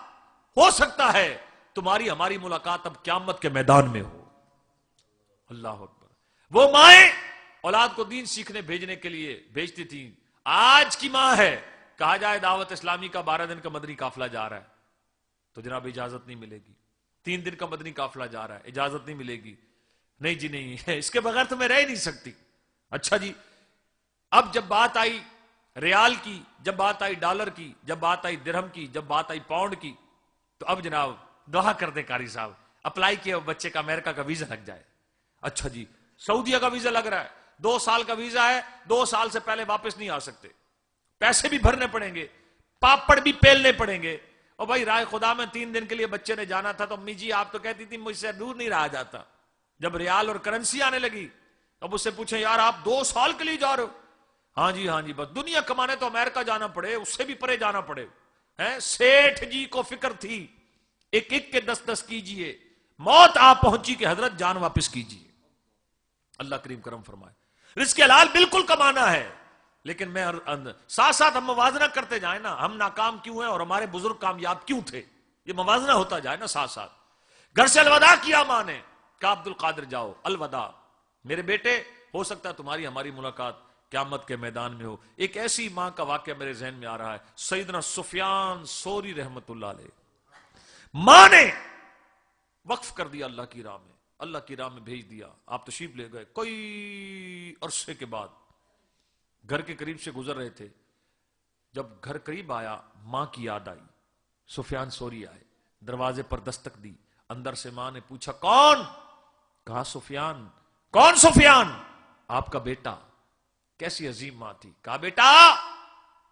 A: ہو سکتا ہے تمہاری ہماری ملاقات اب قیامت کے میدان میں ہو. اللہ اکبر. وہ مائیں اولاد کو دین سیکھنے بھیجنے کے لیے بھیجتی تھی. آج کی ماں ہے, کہا جائے دعوت اسلامی کا 12 دن کا مدنی قافلہ جا رہا ہے تو جناب اجازت نہیں ملے گی. 3 دن کا مدنی قافلہ جا رہا ہے, اجازت نہیں ملے گی. نہیں جی نہیں, اس کے بغیر تو میں رہ ہی نہیں سکتی. اچھا جی, اب جب بات آئی ریال کی, جب بات آئی ڈالر کی, جب بات آئی درہم کی, جب بات آئی پاؤنڈ کی, تو اب جناب دعا کر دیں قاری صاحب, اپلائی کیا بچے کا امریکہ کا ویزا لگ جائے. اچھا جی, سعودیہ کا ویزا لگ رہا ہے, 2 سال کا ویزا ہے, 2 سال سے پہلے واپس نہیں آ سکتے, پیسے بھی بھرنے پڑیں گے, پاپڑ بھی پیلنے پڑیں گے. اور بھائی رائے خدا میں 3 دن کے لیے بچے نے جانا تھا تو امی جی آپ تو کہتی تھی مجھ سے دور نہیں رہا جاتا. جب ریال اور کرنسی آنے لگی اب اس سے پوچھیں, یار آپ 2 سال کے لیے جا رہے ہو؟ ہاں جی بس دنیا کمانے تو امریکہ جانا پڑے, اس سے بھی پرے جانا پڑے. سیٹھ جی کو فکر تھی, 1 کے 10 کیجئے, موت آ پہنچی کہ حضرت جان واپس کیجئے. اللہ کریم کرم فرمائے. رزق حلال بالکل کمانا ہے, لیکن میں ساتھ ساتھ ہم موازنہ کرتے جائیں نا, ہم ناکام کیوں ہیں اور ہمارے بزرگ کامیاب کیوں تھے, یہ موازنہ ہوتا جائے نا ساتھ ساتھ. گھر سے الوداع کیا ماں نے, کہا عبد القادر جاؤ, الوداع میرے بیٹے, ہو سکتا ہے تمہاری ہماری ملاقات قیامت کے میدان میں ہو. ایک ایسی ماں کا واقعہ میرے ذہن میں آ رہا ہے, سیدنا سفیان ثوری رحمت اللہ علیہ. ماں نے وقف کر دیا اللہ کی راہ میں, اللہ کی راہ میں بھیج دیا, آپ تشریف لے گئے. کوئی عرصے کے بعد گھر کے قریب سے گزر رہے تھے, جب گھر قریب آیا ماں کی یاد آئی. سفیان ثوری آئے, دروازے پر دستک دی, اندر سے ماں نے پوچھا کون؟ کہا سفیان. کون سفیان؟ آپ کا بیٹا. کیسی عظیم ماں تھی. کہا بیٹا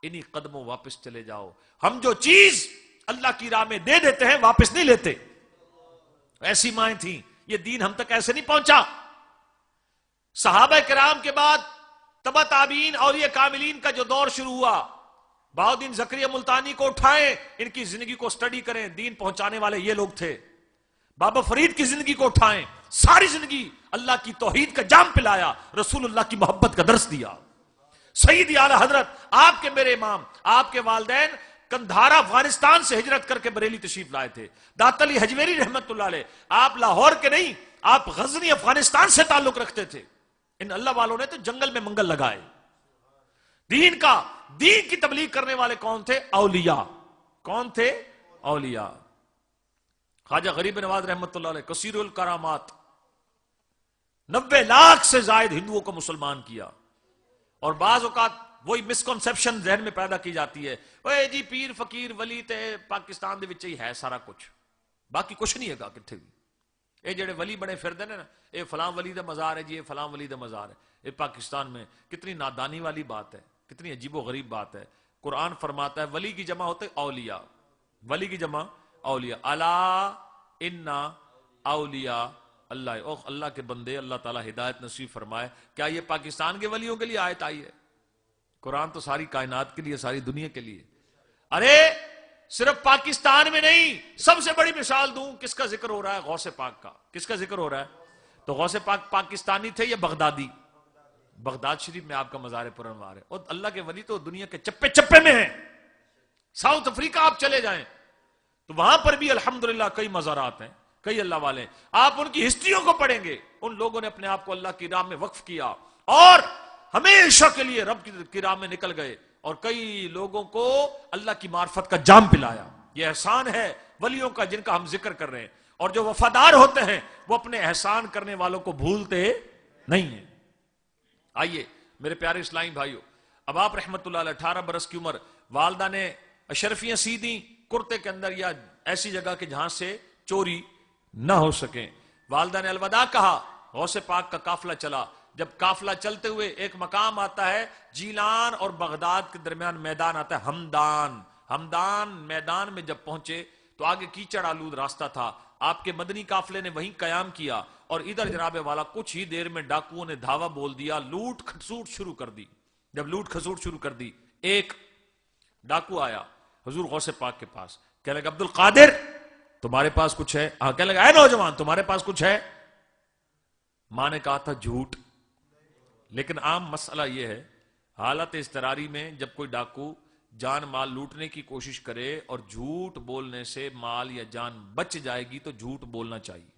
A: انہی قدموں واپس چلے جاؤ, ہم جو چیز اللہ کی راہ میں دے دیتے ہیں واپس نہیں لیتے. ایسی مائیں تھیں. یہ دین ہم تک ایسے نہیں پہنچا. صحابہ کرام کے بعد تبع تابعین اولیاء کاملین کا جو دور شروع ہوا, بہاؤالدین زکریا ملتانی کو اٹھائیں, ان کی زندگی کو سٹڈی کریں, دین پہنچانے والے یہ لوگ تھے. بابا فرید کی زندگی کو اٹھائیں, ساری زندگی اللہ کی توحید کا جام پلایا, رسول اللہ کی محبت کا درس دیا. سیدی اعلی حضرت آپ کے میرے امام, آپ کے والدین کندھارا افغانستان سے ہجرت کر کے بریلی تشریف لائے تھے. داتا علی حجویری رحمت اللہ علیہ, آپ لاہور کے نہیں, آپ غزنی افغانستان سے تعلق رکھتے تھے. ان اللہ والوں نے تو جنگل میں منگل لگائے. دین کی تبلیغ کرنے والے کون تھے؟ اولیاء. کون تھے؟ اولیاء. خواجہ غریب نواز رحمت اللہ علیہ کثیر الکرامات, 90 لاکھ سے زائد ہندوؤں کو مسلمان کیا. اور بعض اوقات وہی مسکنسپشن ذہن میں پیدا کی جاتی ہے, اوے جی پیر فقیر ولی تے پاکستان دے وچ ہی ہے سارا کچھ, باقی کچھ نہیں ہے گا کتھے بھی. اے جڑے ولی بنے پھردے نے نا, اے فلاں ولی دا مزار ہے جی, اے فلاں ولی دا مزار ہے. اے پاکستان میں کتنی نادانی والی بات ہے, کتنی عجیب و غریب بات ہے. قرآن فرماتا ہے ولی کی جمع ہوتے اولیاء, ولی کی جمع اولیاء. الا ان اولیاء اللہ. او اللہ کے بندے, اللہ تعالی ہدایت نصیب فرمائے. کیا یہ پاکستان کے ولیوں کے لیے آیت آئی ہے؟ قرآن تو ساری کائنات کے لیے, ساری دنیا کے لیے. ارے صرف پاکستان میں نہیں, سب سے بڑی مثال دوں, کس کا ذکر ہو رہا ہے؟ غوث پاک کا. کس کا ذکر ہو رہا ہے؟ تو غوث پاک پاکستانی تھے یا بغدادی؟ بغداد شریف میں آپ کا مزار پرانوار ہے. اور اللہ کے ولی تو دنیا کے چپے چپے میں ہیں. ساؤتھ افریقہ آپ چلے جائیں تو وہاں پر بھی الحمدللہ کئی مزارات ہیں, کئی اللہ والے ہیں. آپ ان کی ہسٹریوں کو پڑھیں گے, ان لوگوں نے اپنے آپ کو اللہ کی راہ میں وقف کیا اور ہمیشہ کے لیے رب کی راہ میں نکل گئے, اور کئی لوگوں کو اللہ کی معرفت کا جام پلایا. یہ احسان ہے ولیوں کا جن کا ہم ذکر کر رہے ہیں. اور جو وفادار ہوتے ہیں وہ اپنے احسان کرنے والوں کو بھولتے نہیں ہیں. آئیے میرے پیارے اسلامی بھائیوں, اب آپ رحمت اللہ علیہ 18 برس کی عمر, والدہ نے اشرفیاں سی دیں کرتے کے اندر یا ایسی جگہ کے جہاں سے چوری نہ ہو سکیں. والدہ نے الوداع کہا, غوث پاک کا قافلہ چلا. جب قافلہ چلتے ہوئے ایک مقام آتا ہے, جیلان اور بغداد کے درمیان میدان آتا ہے ہمدان. ہمدان میدان میں جب پہنچے تو آگے کیچڑ آلود راستہ تھا. آپ کے مدنی قافلے نے وہیں قیام کیا, اور ادھر جناب والا کچھ ہی دیر میں ڈاکوؤں نے دھاوا بول دیا, لوٹ کھسوٹ شروع کر دی. جب لوٹ کھسوٹ شروع کر دی, ایک ڈاکو آیا حضور غوث پاک کے پاس, کہنے لگا عبد القادر تمہارے پاس کچھ ہے؟ ہاں. کہنے لگا اے نوجوان تمہارے پاس کچھ ہے؟ ماں نے کہا تھا جھوٹ. لیکن عام مسئلہ یہ ہے, حالت اضطراری میں جب کوئی ڈاکو جان مال لوٹنے کی کوشش کرے اور جھوٹ بولنے سے مال یا جان بچ جائے گی تو جھوٹ بولنا چاہیے,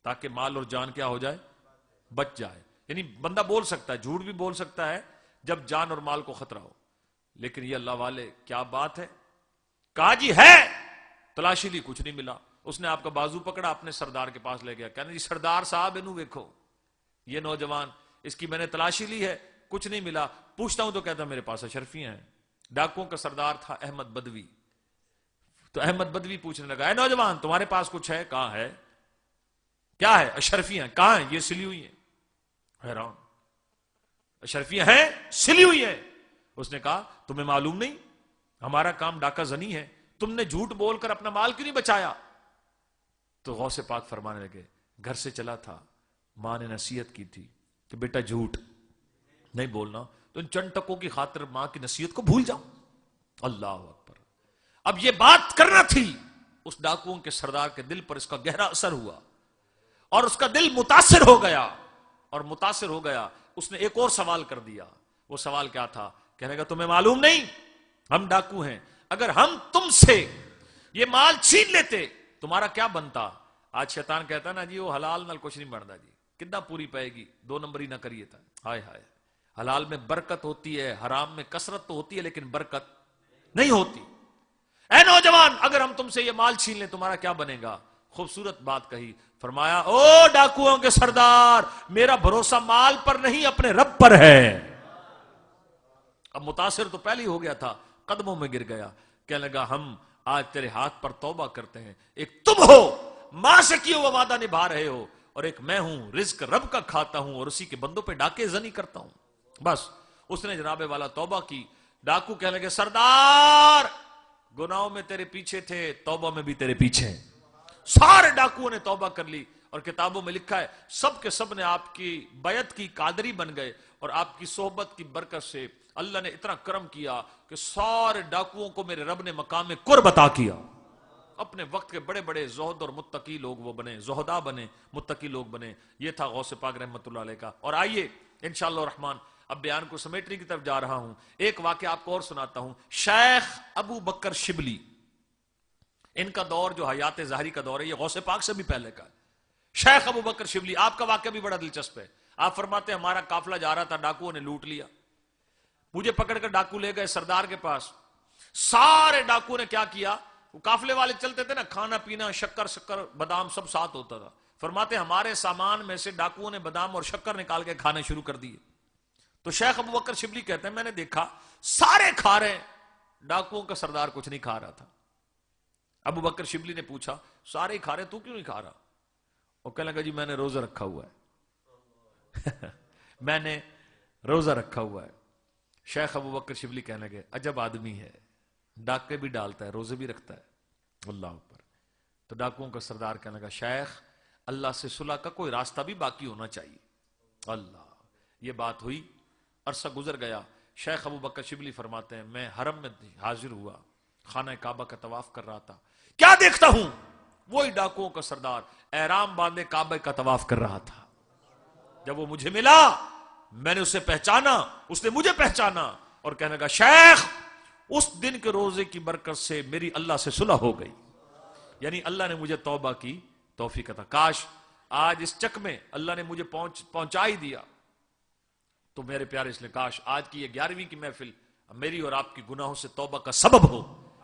A: تاکہ مال اور جان کیا ہو جائے؟ بچ جائے. یعنی بندہ بول سکتا ہے, جھوٹ بھی بول سکتا ہے جب جان اور مال کو خطرہ ہو. لیکن یہ اللہ والے کیا بات ہے, کہا جی ہے. تلاشی لی, کچھ نہیں ملا. اس نے آپ کا بازو پکڑا, اپنے سردار کے پاس لے گیا. کہنے جی سردار صاحب انہوں دیکھو, یہ نوجوان, اس کی میں نے تلاشی لی ہے, کچھ نہیں ملا. پوچھتا ہوں تو کہتا میرے پاس اشرفیاں ہیں. ڈاکوؤں کا سردار تھا احمد بدوی. تو احمد بدوی پوچھنے لگا اے نوجوان تمہارے پاس کچھ ہے؟ کہاں ہے؟ کیا ہے؟ اشرفیاں. کہاں ہیں؟ یہ سلی ہوئی ہیں. حیران, اشرفیاں ہیں سلی ہوئی ہیں. اس نے کہا تمہیں معلوم نہیں ہمارا کام ڈاکہ زنی ہے, تم نے جھوٹ بول کر اپنا مال کیوں نہیں بچایا؟ تو غوث پاک فرمانے لگے گھر سے چلا تھا, ماں نے نصیحت کی تھی کہ بیٹا جھوٹ نہیں بولنا, تو ان چند ٹکوں کی خاطر ماں کی نصیحت کو بھول جاؤں. اللہ اکبر. اب یہ بات کرنا تھی, اس ڈاکوؤں کے سردار کے دل پر اس کا گہرا اثر ہوا اور اس کا دل متاثر ہو گیا. اور متاثر ہو گیا, اس نے ایک اور سوال کر دیا. وہ سوال کیا تھا؟ کہنے کا تمہیں معلوم نہیں ہم ڈاکو ہیں, اگر ہم تم سے یہ مال چھین لیتے تمہارا کیا بنتا؟ آج شیطان کہتا نا جی وہ حلال نال کچھ نہیں بنتا جی, کتنا پوری پائے گی, 2 نمبر ہی نہ کریے تھا. ہائے ہائے, حلال میں برکت ہوتی ہے، حرام میں کثرت تو ہوتی ہے لیکن برکت نہیں ہوتی۔ اے نوجوان، اگر ہم تم سے یہ مال چھین لیں تمہارا کیا بنے گا؟ خوبصورت بات کہی، فرمایا او ڈاکوؤں کے سردار، میرا بھروسہ مال پر نہیں اپنے رب پر ہے۔ اب متاثر تو پہلے ہی ہو گیا تھا، قدموں میں گر گیا، کہنے لگا ہم آج تیرے ہاتھ پر توبہ کرتے ہیں، ایک تم ہو ماں سے کیا ہوا وعدہ نبھا رہے ہو، اور ایک میں ہوں رزق رب کا کھاتا ہوں اور اسی کے بندوں پہ ڈاکے زنی کرتا ہوں۔ بس اس نے جناب والا توبہ کی۔ ڈاکو کہنے لگے سردار، گناہوں میں تیرے پیچھے تھے، توبہ میں بھی تیرے پیچھے ہیں۔ سارے ڈاکوؤں نے توبہ کر لی، اور کتابوں میں لکھا ہے سب کے سب نے آپ کی بیعت کی قادری بن گئے، اور آپ کی صحبت کی برکت سے اللہ نے اتنا کرم کیا کہ سارے ڈاکوؤں کو میرے رب نے مقام قرب عطا کیا۔ اپنے وقت کے بڑے بڑے زہد اور متقی لوگ وہ بنے، زہداء بنے، متقی لوگ بنے۔ یہ تھا غوث پاک رحمت اللہ علیہ کا۔ اور آئیے انشاءاللہ الرحمن اب بیان کو سمیٹنے کی طرف جا رہا ہوں۔ ایک واقعہ آپ کو اور سناتا ہوں۔ شیخ ابو بکر شبلی، ان کا دور جو حیات ظاہری کا دور ہے یہ غوث پاک سے بھی پہلے کا ہے۔ شیخ ابو بکر شبلی، آپ کا واقعہ بھی بڑا دلچسپ ہے۔ آپ فرماتے ہیں ہمارا قافلہ جا رہا تھا، ڈاکوؤں نے لوٹ لیا، مجھے پکڑ کر ڈاکو لے گئے سردار کے پاس۔ سارے ڈاکوؤں نے کیا کیا، وہ قافلے والے چلتے تھے نا، کھانا پینا شکر بادام سب ساتھ ہوتا تھا۔ فرماتے ہمارے سامان میں سے ڈاکوؤں نے بادام اور شکر نکال کے کھانے شروع کر دیے۔ تو شیخ ابو بکر شبلی کہتے ہیں میں نے دیکھا سارے کھا رہے ہیں، ڈاکوؤں کا سردار کچھ نہیں کھا رہا تھا۔ ابو بکر شبلی نے پوچھا سارے کھا رہے تو کیوں نہیں کھا رہا؟ وہ کہنے لگا جی میں نے روزہ رکھا ہوا ہے میں نے روزہ رکھا ہوا ہے۔ شیخ ابو بکر شبلی کہنے لگے عجب آدمی ہے، ڈاکے بھی ڈالتا ہے روزے بھی رکھتا ہے، اللہ اکبر۔ تو ڈاکوؤں کا سردار کہنے لگا شیخ اللہ سے صلح کا کوئی راستہ بھی باقی ہونا چاہیے۔ اللہ، یہ بات ہوئی، عرصہ گزر گیا۔ شیخ ابو بکر شبلی فرماتے ہیں میں حرم میں حاضر ہوا، خانہ کعبہ کا طواف کر رہا تھا، کیا دیکھتا ہوں وہی ڈاکوؤں کا سردار احرام باندھے کعبہ کا طواف کر رہا تھا۔ جب وہ مجھے ملا میں نے اسے پہچانا، اس نے مجھے پہچانا، اور کہنے لگا شیخ اس دن کے روزے کی برکت سے میری اللہ سے صلح ہو گئی، یعنی اللہ نے مجھے توبہ کی توفیق عطا۔ کاش آج اس چک میں اللہ نے مجھے پہنچا ہی دیا تو میرے پیارے، اس لیے کاش آج کی یہ 11ویں کی محفل میری اور آپ کی گناہوں سے توبہ کا سبب ہو،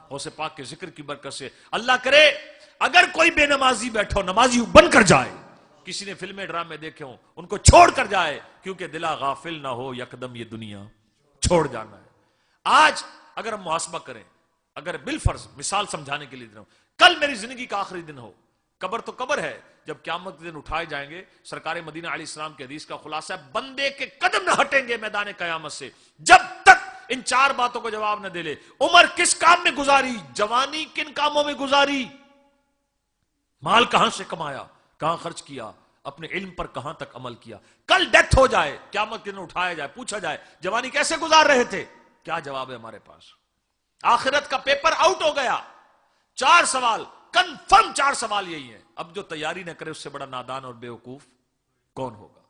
A: غوث پاک کے ذکر کی برکت سے۔ اللہ کرے اگر کوئی بے نمازی بیٹھو نمازی بن کر جائے، کسی نے فلمیں ڈرامے دیکھے ہوں ان کو چھوڑ کر جائے، کیونکہ دلا غافل نہ ہو یکدم یہ دنیا چھوڑ جانا ہے۔ آج اگر ہم محاسبہ کریں، اگر بالفرض مثال سمجھانے کے لیے دن ہو، کل میری زندگی کا آخری دن ہو، قبر تو قبر ہے، جب قیامت کے دن اٹھائے جائیں گے، سرکار مدینہ علیہ السلام کے حدیث کا خلاصہ ہے بندے کے قدم نہ ہٹیں گے میدان قیامت سے جب تک ان 4 باتوں کو جواب نہ دے لے۔ عمر کس کام میں گزاری، جوانی کن کاموں میں گزاری، مال کہاں سے کمایا، کہاں خرچ کیا، اپنے علم پر کہاں تک عمل کیا۔ کل ڈیتھ ہو جائے، قیامت کے دن اٹھایا جائے، پوچھا جائے جوانی کیسے گزار رہے تھے، کیا جواب ہے ہمارے پاس؟ آخرت کا پیپر آؤٹ ہو گیا، 4 سوال کنفرم، 4 سوال یہی ہیں۔ اب جو تیاری نہ کرے اس سے بڑا نادان اور بیوقوف کون ہوگا؟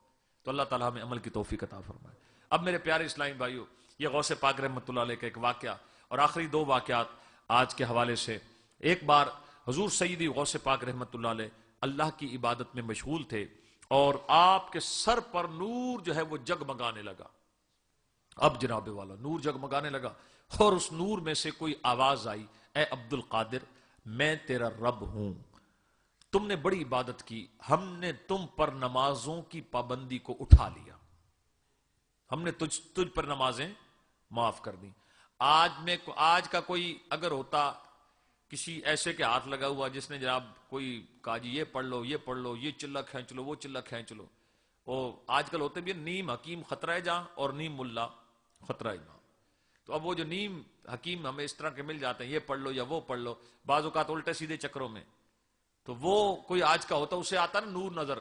A: تو اللہ تعالیٰ ہمیں عمل کی توفیق عطا فرمائے۔ اب میرے پیارے اسلامی بھائیو، یہ غوث پاک رحمت اللہ علیہ کا ایک واقعہ اور آخری 2 واقعات آج کے حوالے سے۔ ایک بار حضور سیدی غوث پاک رحمت اللہ علیہ اللہ کی عبادت میں مشغول تھے اور آپ کے سر پر نور جو ہے وہ جگمگانے لگا۔ اب جناب والا نور جگمگانے لگا اور اس نور میں سے کوئی آواز آئی، اے عبد القادر میں تیرا رب ہوں، تم نے بڑی عبادت کی، ہم نے تم پر نمازوں کی پابندی کو اٹھا لیا، ہم نے تجھ پر نمازیں معاف کر دی۔ آج کا کوئی اگر ہوتا کسی ایسے کے ہاتھ لگا ہوا جس نے جناب کوئی کہا جی یہ پڑھ لو یہ پڑھ لو، یہ چلہ کھینچ لو وہ چلہ کھینچ لو، وہ آج کل ہوتے بھی نیم حکیم خطرہ جاں اور نیم ملا خطرہ جاں۔ تو اب وہ جو نیم حکیم ہمیں اس طرح کے مل جاتے ہیں، یہ پڑھ لو یا وہ پڑھ لو، بعض اوقات الٹے سیدھے چکروں میں، تو وہ کوئی آج کا ہوتا اسے آتا نا نور نظر،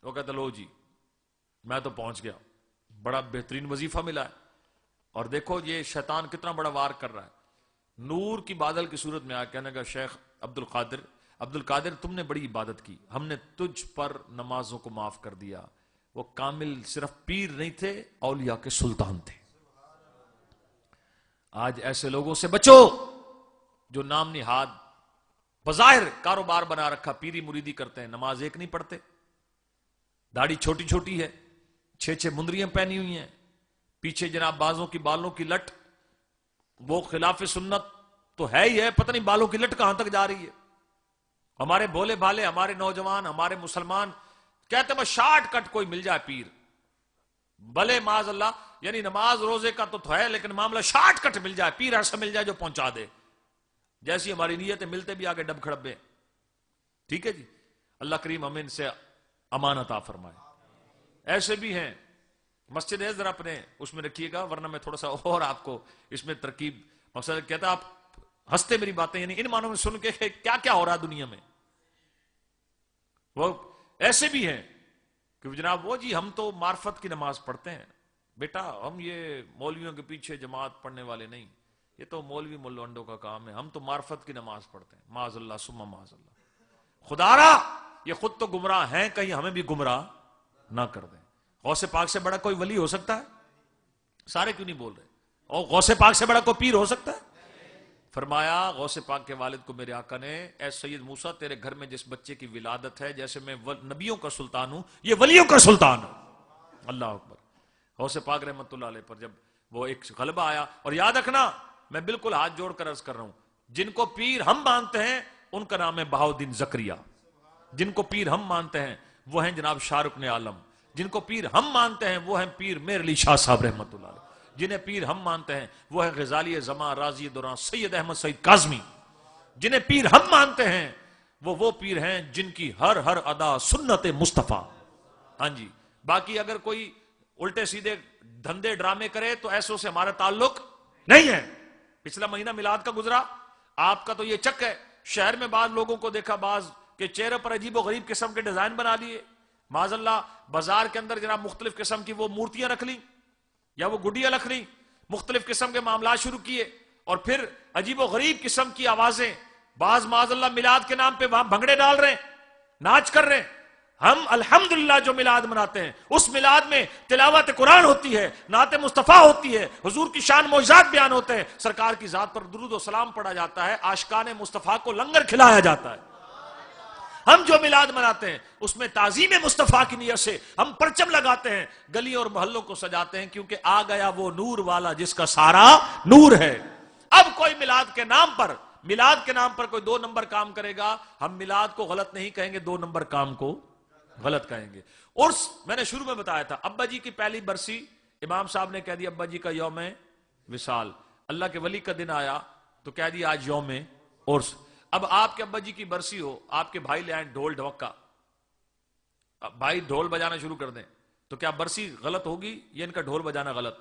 A: وہ کہتا لو جی میں تو پہنچ گیا، بڑا بہترین وظیفہ ملا ہے، اور دیکھو یہ شیطان کتنا بڑا وار کر رہا ہے۔ نور کی بادل کی صورت میں آ کہنے کا شیخ عبد القادر تم نے بڑی عبادت کی، ہم نے تجھ پر نمازوں کو معاف کر دیا۔ وہ کامل صرف پیر نہیں تھے، اولیاء کے سلطان تھے۔ آج ایسے لوگوں سے بچو جو نام نہاد بظاہر کاروبار بنا رکھا، پیری مریدی کرتے ہیں، نماز ایک نہیں پڑھتے، داڑھی چھوٹی چھوٹی ہے، 6 مندریاں پہنی ہوئی ہیں، پیچھے جناب بازوں کی بالوں کی لٹ، وہ خلاف سنت تو ہے ہی ہے، پتہ نہیں بالوں کی لٹ کہاں تک جا رہی ہے. ہمارے بھولے بھالے ہمارے نوجوان ہمارے مسلمان کہتے ہیں بس شارٹ کٹ کوئی مل جائے پیر، بھلے معاذ اللہ، یعنی نماز روزے کا تو ہے لیکن معاملہ شارٹ کٹ مل جائے، پیر ایسا مل جائے جو پہنچا دے. جیسی ہماری نیتیں ملتے بھی آگے ڈب کھڑبے. ٹھیک ہے جی، اللہ کریم ہمیں ان سے امان عطا فرمائے. ایسے بھی ہیں، مسجد ہے ذرا اپنے اس میں رکھیے گا ورنہ میں تھوڑا سا اور آپ کو اس میں ترکیب، مقصد کہتا آپ ہنستے میری باتیں، یعنی ان معنوں میں سن کے کیا کیا ہو رہا ہے دنیا میں. وہ ایسے بھی ہیں کہ جناب وہ جی ہم تو معرفت کی نماز پڑھتے ہیں. بیٹا ہم یہ مولویوں کے پیچھے جماعت پڑھنے والے نہیں، یہ تو مولوی ملوانڈوں کا کام ہے، ہم تو معرفت کی نماز پڑھتے ہیں. معاذ اللہ ثم معاذ اللہ. خدا را یہ خود تو گمراہ ہیں، کہیں ہمیں بھی گمراہ نہ کر دیں. غوث پاک سے بڑا کوئی ولی ہو سکتا ہے؟ سارے کیوں نہیں بول رہے؟ اور غوث پاک سے بڑا کوئی پیر ہو سکتا ہے؟ فرمایا غوث پاک کے والد کو میرے آقا نے، اے سید موسیٰ تیرے گھر میں جس بچے کی ولادت ہے، جیسے میں نبیوں کا سلطان ہوں یہ ولیوں کا سلطان ہوں. اللہ اکبر. غوث پاک رحمت اللہ علیہ پر جب وہ ایک غلبہ آیا، اور یاد رکھنا میں بالکل ہاتھ جوڑ کر عرض کر رہا ہوں، جن کو پیر ہم مانتے ہیں ان کا نام ہے بہاؤالدین زکریا. جن کو پیر ہم مانتے ہیں وہ ہیں جناب شاہ رکن عالم. جن کو پیر ہم مانتے ہیں وہ ہیں پیر میر علی شاہ صاحب رحمت اللہ علیہ. جنہیں پیر ہم مانتے ہیں وہ ہے غزالی زمان راضی دوران سید احمد سعید کاظمی. جنہیں پیر ہم مانتے ہیں وہ پیر ہیں جن کی ہر ادا سنت مصطفیٰ. ہاں جی، باقی اگر کوئی الٹے سیدھے دھندے ڈرامے کرے تو ایسوں سے ہمارا تعلق نہیں ہے. پچھلا مہینہ میلاد کا گزرا، آپ کا تو یہ چک ہے، شہر میں بعض لوگوں کو دیکھا بعض کہ چہرے پر عجیب و غریب قسم کے ڈیزائن بنا لیے. معاذ اللہ بازار کے اندر جناب مختلف قسم کی وہ مورتیاں رکھ لی یا وہ گڈیاں رکھ لی، مختلف قسم کے معاملات شروع کیے، اور پھر عجیب و غریب قسم کی آوازیں. بعض معاذ اللہ میلاد کے نام پہ وہاں بھنگڑے ڈال رہے ہیں، ناچ کر رہے ہیں. ہم الحمدللہ جو میلاد مناتے ہیں اس میلاد میں تلاوت قرآن ہوتی ہے، نعت مصطفیٰ ہوتی ہے، حضور کی شان معجزات بیان ہوتے ہیں، سرکار کی ذات پر درود و سلام پڑھا جاتا ہے، عاشقان مصطفیٰ کو لنگر کھلایا جاتا ہے. ہم جو میلاد مناتے ہیں اس میں تعظیم مصطفیٰ کی نیت سے ہم پرچم لگاتے ہیں، گلی اور محلوں کو سجاتے ہیں، کیونکہ آ گیا وہ نور والا جس کا سارا نور ہے. اب کوئی میلاد کے نام پر کوئی 2 نمبر کام کرے گا، ہم میلاد کو غلط نہیں کہیں گے، 2 نمبر کام کو غلط کہیں گے. عرس میں نے شروع میں بتایا تھا، ابا جی کی پہلی برسی امام صاحب نے کہہ دیا ابا جی کا یوم وصال. اللہ کے ولی کا دن آیا تو کہہ دیا آج یوم عرس. اب آپ کے ابا جی کی برسی ہو، آپ کے بھائی لے آئیں ڈھول ڈھوکا، بھائی ڈھول بجانا شروع کر دیں تو کیا برسی غلط ہوگی یا ان کا ڈھول بجانا غلط؟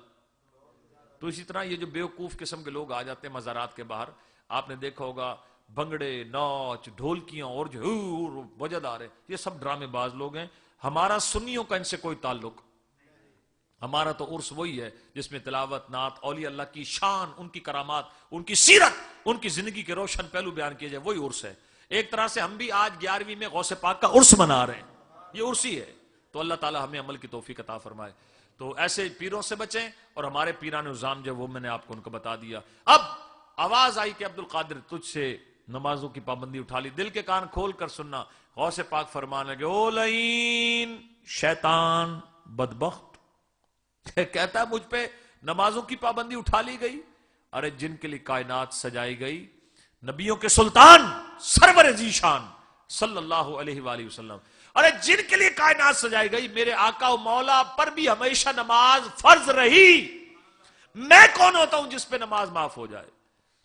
A: تو اسی طرح یہ جو بیوقوف قسم کے لوگ آ جاتے ہیں مزارات کے باہر، آپ نے دیکھا ہوگا بھنگڑے ناچ ڈھولکیاں اور جو وجد آ رہے، یہ سب ڈرامے باز لوگ ہیں. ہمارا سنیوں کا ان سے کوئی تعلق، ہمارا تو عرس وہی ہے جس میں تلاوت نعت اولیاء اللہ کی شان، ان کی کرامات، ان کی سیرت، ان کی زندگی کے روشن پہلو بیان کیے جائے، وہی عرس ہے. ایک طرح سے ہم بھی آج 11ویں میں غوث پاک کا عرس منا رہے ہیں، یہ عرس ہی ہے. تو اللہ تعالی ہمیں عمل کی توفیق عطا فرمائے. تو ایسے پیروں سے بچیں، اور ہمارے پیران نظام جو وہ میں نے آپ کو ان کو بتا دیا. اب آواز آئی کہ عبد القادر تجھ سے نمازوں کی پابندی اٹھا لی. دل کے کان کھول کر سننا، غوث پاک فرمانے لگے او لعین شیطان بدبخت، کہتا ہے مجھ پہ نمازوں کی پابندی اٹھا لی گئی. ارے جن کے لیے کائنات سجائی گئی، نبیوں کے سلطان سرور ذیشان صلی اللہ علیہ وآلہ وسلم، ارے جن کے لیے کائنات سجائی گئی، میرے آقا و مولا پر بھی ہمیشہ نماز فرض رہی. میں کون ہوتا ہوں جس پہ نماز معاف ہو جائے؟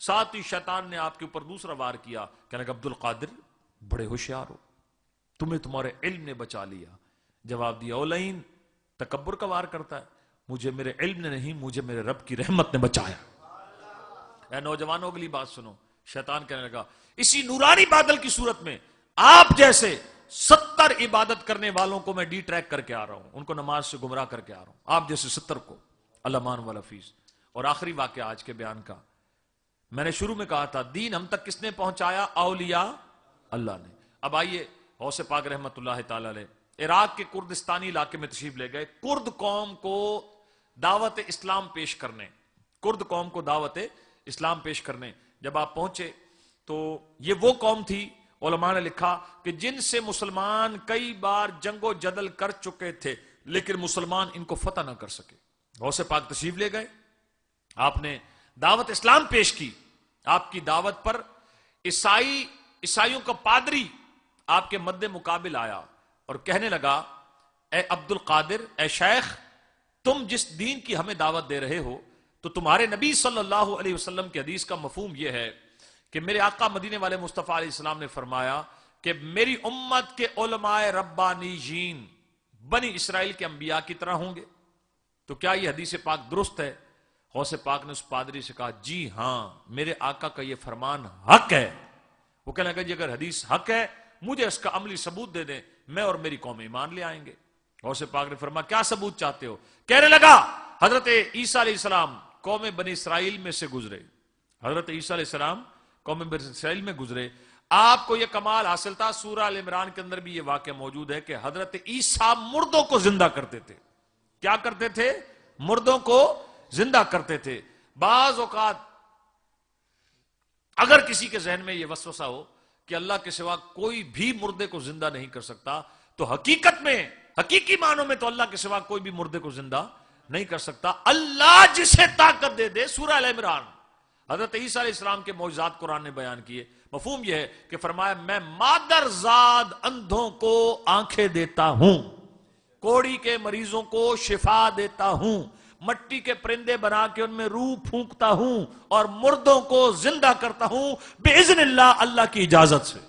A: ساتھ ہی شیطان نے آپ کے اوپر دوسرا وار کیا، کہنے لگا عبد القادر بڑے ہوشیار ہو، تمہیں تمہارے علم نے بچا لیا. جواب دیا او لعین، تکبر کا وار کرتا ہے، مجھے میرے علم نے نہیں، مجھے میرے رب کی رحمت نے بچایا. اے نوجوانوں کے لیے بات سنو. شیطان کہنے لگا اسی نورانی بادل کی صورت میں آپ جیسے 70 عبادت کرنے والوں کو میں ڈی ٹریک کر کے آ رہا ہوں، ان کو نماز سے گمراہ کر کے آ رہا ہوں، آپ جیسے 70 کو. علمان والحفیظ. اور آخری واقعہ آج کے بیان کا، میں نے شروع میں کہا تھا دین ہم تک کس نے پہنچایا؟ اولیاء اللہ نے. اب آئیے غوث پاک رحمت اللہ تعالی علیہ عراق کے کردستانی علاقے میں تشریف لے گئے، کرد قوم کو دعوت اسلام پیش کرنے. کرد قوم کو دعوت اسلام پیش کرنے جب آپ پہنچے تو یہ وہ قوم تھی، علماء نے لکھا کہ جن سے مسلمان کئی بار جنگ و جدل کر چکے تھے لیکن مسلمان ان کو فتح نہ کر سکے. غوث پاک تشریف لے گئے، آپ نے دعوت اسلام پیش کی. آپ کی دعوت پر عیسائیوں کا پادری آپ کے مد مقابل آیا اور کہنے لگا، اے عبد القادر، اے شیخ، تم جس دین کی ہمیں دعوت دے رہے ہو تو تمہارے نبی صلی اللہ علیہ وسلم کی حدیث کا مفہوم یہ ہے کہ میرے آقا مدینے والے مصطفیٰ علیہ السلام نے فرمایا کہ میری امت کے علماء ربانیین بنی اسرائیل کے انبیاء کی طرح ہوں گے. تو کیا یہ حدیث پاک درست ہے؟ غوث پاک نے اس پادری سے کہا، جی ہاں، میرے آقا کا یہ فرمان حق ہے. وہ کہنے لگا، جی اگر حدیث حق ہے مجھے اس کا عملی ثبوت دے دیں، میں اور میری قوم ایمان لے آئیں گے. غوث پاک نے فرمایا، کیا ثبوت چاہتے ہو؟ کہنے لگا، حضرت عیسیٰ علیہ السلام قوم بنی اسرائیل میں سے گزرے. حضرت عیسیٰ علیہ السلام قوم بنی اسرائیل میں گزرے. آپ کو یہ کمال حاصل تھا. سورہ ال عمران کے اندر بھی یہ واقعہ موجود ہے کہ حضرت عیسیٰ مردوں کو زندہ کرتے تھے. کیا کرتے تھے؟ مردوں کو زندہ کرتے تھے. بعض اوقات اگر کسی کے ذہن میں یہ وسوسہ ہو کہ اللہ کے سوا کوئی بھی مردے کو زندہ نہیں کر سکتا، تو حقیقت میں، حقیقی معنوں میں تو اللہ کے سوا کوئی بھی مردے کو زندہ نہیں کر سکتا. اللہ جسے طاقت دے دے. سورہ ال عمران حضرت عیسیٰ علیہ السلام کے معجزات قرآن نے بیان کیے. مفہوم یہ ہے کہ فرمایا، میں مادر زاد اندھوں کو آنکھیں دیتا ہوں، کوڑی کے مریضوں کو شفا دیتا ہوں، مٹی کے پرندے بنا کے ان میں روح پھونکتا ہوں اور مردوں کو زندہ کرتا ہوں باذن اللہ، اللہ کی اجازت سے.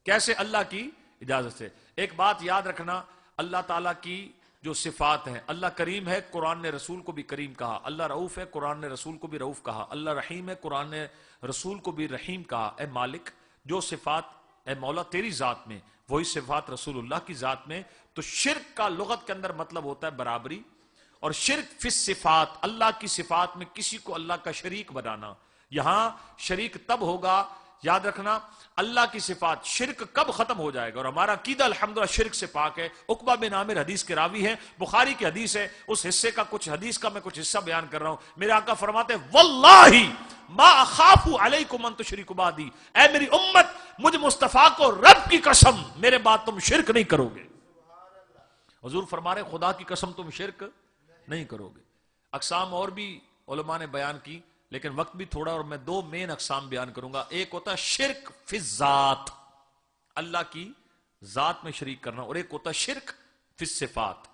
A: کیسے؟ اللہ کی اجازت سے. ایک بات یاد رکھنا، اللہ تعالیٰ کی جو صفات ہیں، اللہ کریم ہے، قرآن نے رسول کو بھی کریم کہا. اللہ رؤوف ہے، قرآن نے رسول کو بھی رؤوف کہا. اللہ رحیم ہے، قرآن نے رسول کو بھی رحیم کہا. اے مالک، جو صفات اے مولا تیری ذات میں، وہی صفات رسول اللہ کی ذات میں. تو شرک کا لغت کے اندر مطلب ہوتا ہے برابری، اور شرک فی الصفات، اللہ کی صفات میں کسی کو اللہ کا شریک بنانا. یہاں شریک تب ہوگا، یاد رکھنا، اللہ کی صفات. شرک کب ختم ہو جائے گا؟ اور ہمارا عقیدہ الحمدللہ شرک سے پاک ہے. عقبہ بن عامر حدیث کے راوی ہیں، بخاری کی حدیث ہے. اس حصے کا کچھ حدیث کا میں کچھ حصہ بیان کر رہا ہوں. میرے آقا فرماتے ہیں، واللہ ما اخاف علیکم ان تشرکوا بعدی، اے میری امت، مجھ مصطفیٰ کو رب کی قسم، میرے بعد تم شرک نہیں کرو گے. حضور فرما رہے خدا کی قسم تم شرک نہیں کرو گے. اقسام اور بھی علماء نے بیان کی، لیکن وقت بھی تھوڑا، اور میں دو مین اقسام بیان کروں گا. ایک ہوتا ہے شرک فی الذات، اللہ کی ذات میں شریک کرنا، اور ایک ہوتا ہے شرک فی الصفات.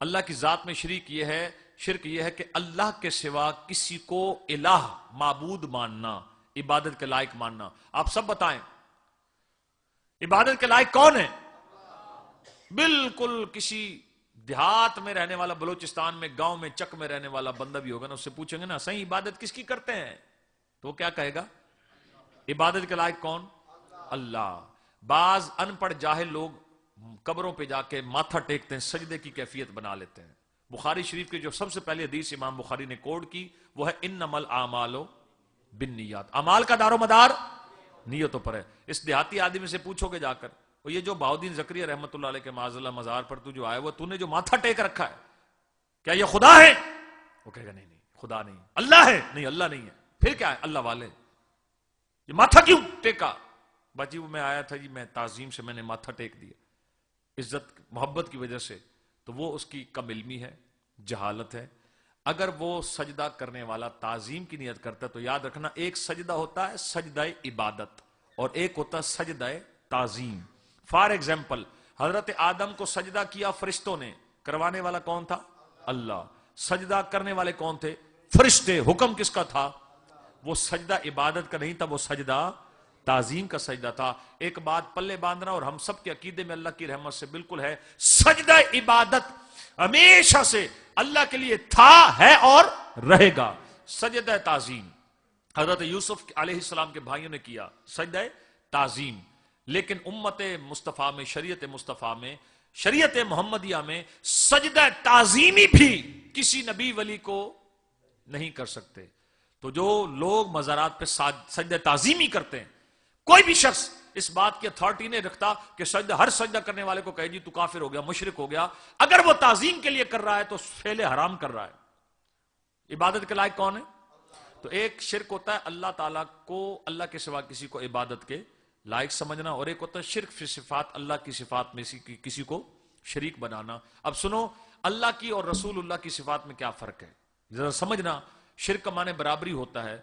A: اللہ کی ذات میں شریک یہ ہے، شرک یہ ہے کہ اللہ کے سوا کسی کو الہ، معبود ماننا، عبادت کے لائق ماننا. آپ سب بتائیں عبادت کے لائق کون ہے؟ بالکل کسی دیہات میں رہنے والا، بلوچستان میں، گاؤں میں، چک میں رہنے والا بندہ بھی ہوگا نا، اس سے پوچھیں گے نا صحیح عبادت کس کی کرتے ہیں، تو وہ کیا کہے گا؟ عبادت کے لائق کون؟ اللہ. بعض ان پڑھ جاہل لوگ قبروں پہ جا کے ماتھا ٹیکتے ہیں، سجدے کی کیفیت بنا لیتے ہیں. بخاری شریف کی جو سب سے پہلی حدیث امام بخاری نے کوڈ کی وہ ہے انما الاعمال بالنیات. اعمال کا دار و مدار نیتوں پر ہے. اس دیہاتی آدمی سے پوچھو گے جا کر، یہ جو بہاؤدین زکریا رحمت اللہ علیہ کے معاذ اللہ مزار پر تو جو آیا وہ تو نے جو ماتھا ٹیک رکھا ہے، کیا یہ خدا ہے؟ وہ کہے گا نہیں نہیں، خدا نہیں. اللہ ہے؟ نہیں، اللہ نہیں ہے. پھر کیا ہے؟ اللہ والے. یہ ماتھا کیوں ٹیکا؟ باجی وہ میں آیا تھا جی، میں تعظیم سے میں نے ماتھا ٹیک دیا، عزت محبت کی وجہ سے. تو وہ اس کی کم علمی ہے، جہالت ہے. اگر وہ سجدہ کرنے والا تعظیم کی نیت کرتا ہے تو یاد رکھنا، ایک سجدہ ہوتا ہے سجدہ عبادت، اور ایک ہوتا ہے سجدہ تعظیم. فار ایگزامپل، حضرت آدم کو سجدہ کیا فرشتوں نے، کروانے والا کون تھا؟ اللہ. سجدہ کرنے والے کون تھے؟ فرشتے. حکم کس کا تھا؟ وہ سجدہ عبادت کا نہیں تھا، وہ سجدہ تعظیم کا سجدہ تھا. ایک بات پلے باندھنا، اور ہم سب کے عقیدے میں اللہ کی رحمت سے بالکل ہے، سجدہ عبادت ہمیشہ سے اللہ کے لیے تھا، ہے اور رہے گا. سجدہ تعظیم حضرت یوسف علیہ السلام کے بھائیوں نے کیا، سجدہ تعظیم. لیکن امت مصطفیٰ میں، شریعت مصطفیٰ میں، شریعت محمدیہ میں سجدہ تعظیمی بھی کسی نبی ولی کو نہیں کر سکتے. تو جو لوگ مزارات پہ سجدہ تعظیمی کرتے ہیں، کوئی بھی شخص اس بات کی اتھارٹی نہیں رکھتا کہ ہر سجدہ کرنے والے کو کہے جی تو کافر ہو گیا، مشرک ہو گیا. اگر وہ تعظیم کے لیے کر رہا ہے تو فعل حرام کر رہا ہے. عبادت کے لائق کون ہے؟ تو ایک شرک ہوتا ہے اللہ تعالیٰ کو، اللہ کے سوا کسی کو عبادت کے لائق سمجھنا، اور ایک ہوتا ہے شرک فی صفات، اللہ کی صفات میں کسی کو شریک بنانا. اب سنو، اللہ کی اور رسول اللہ کی صفات میں کیا فرق ہے ذرا سمجھنا. شرک کا معنی برابری ہوتا ہے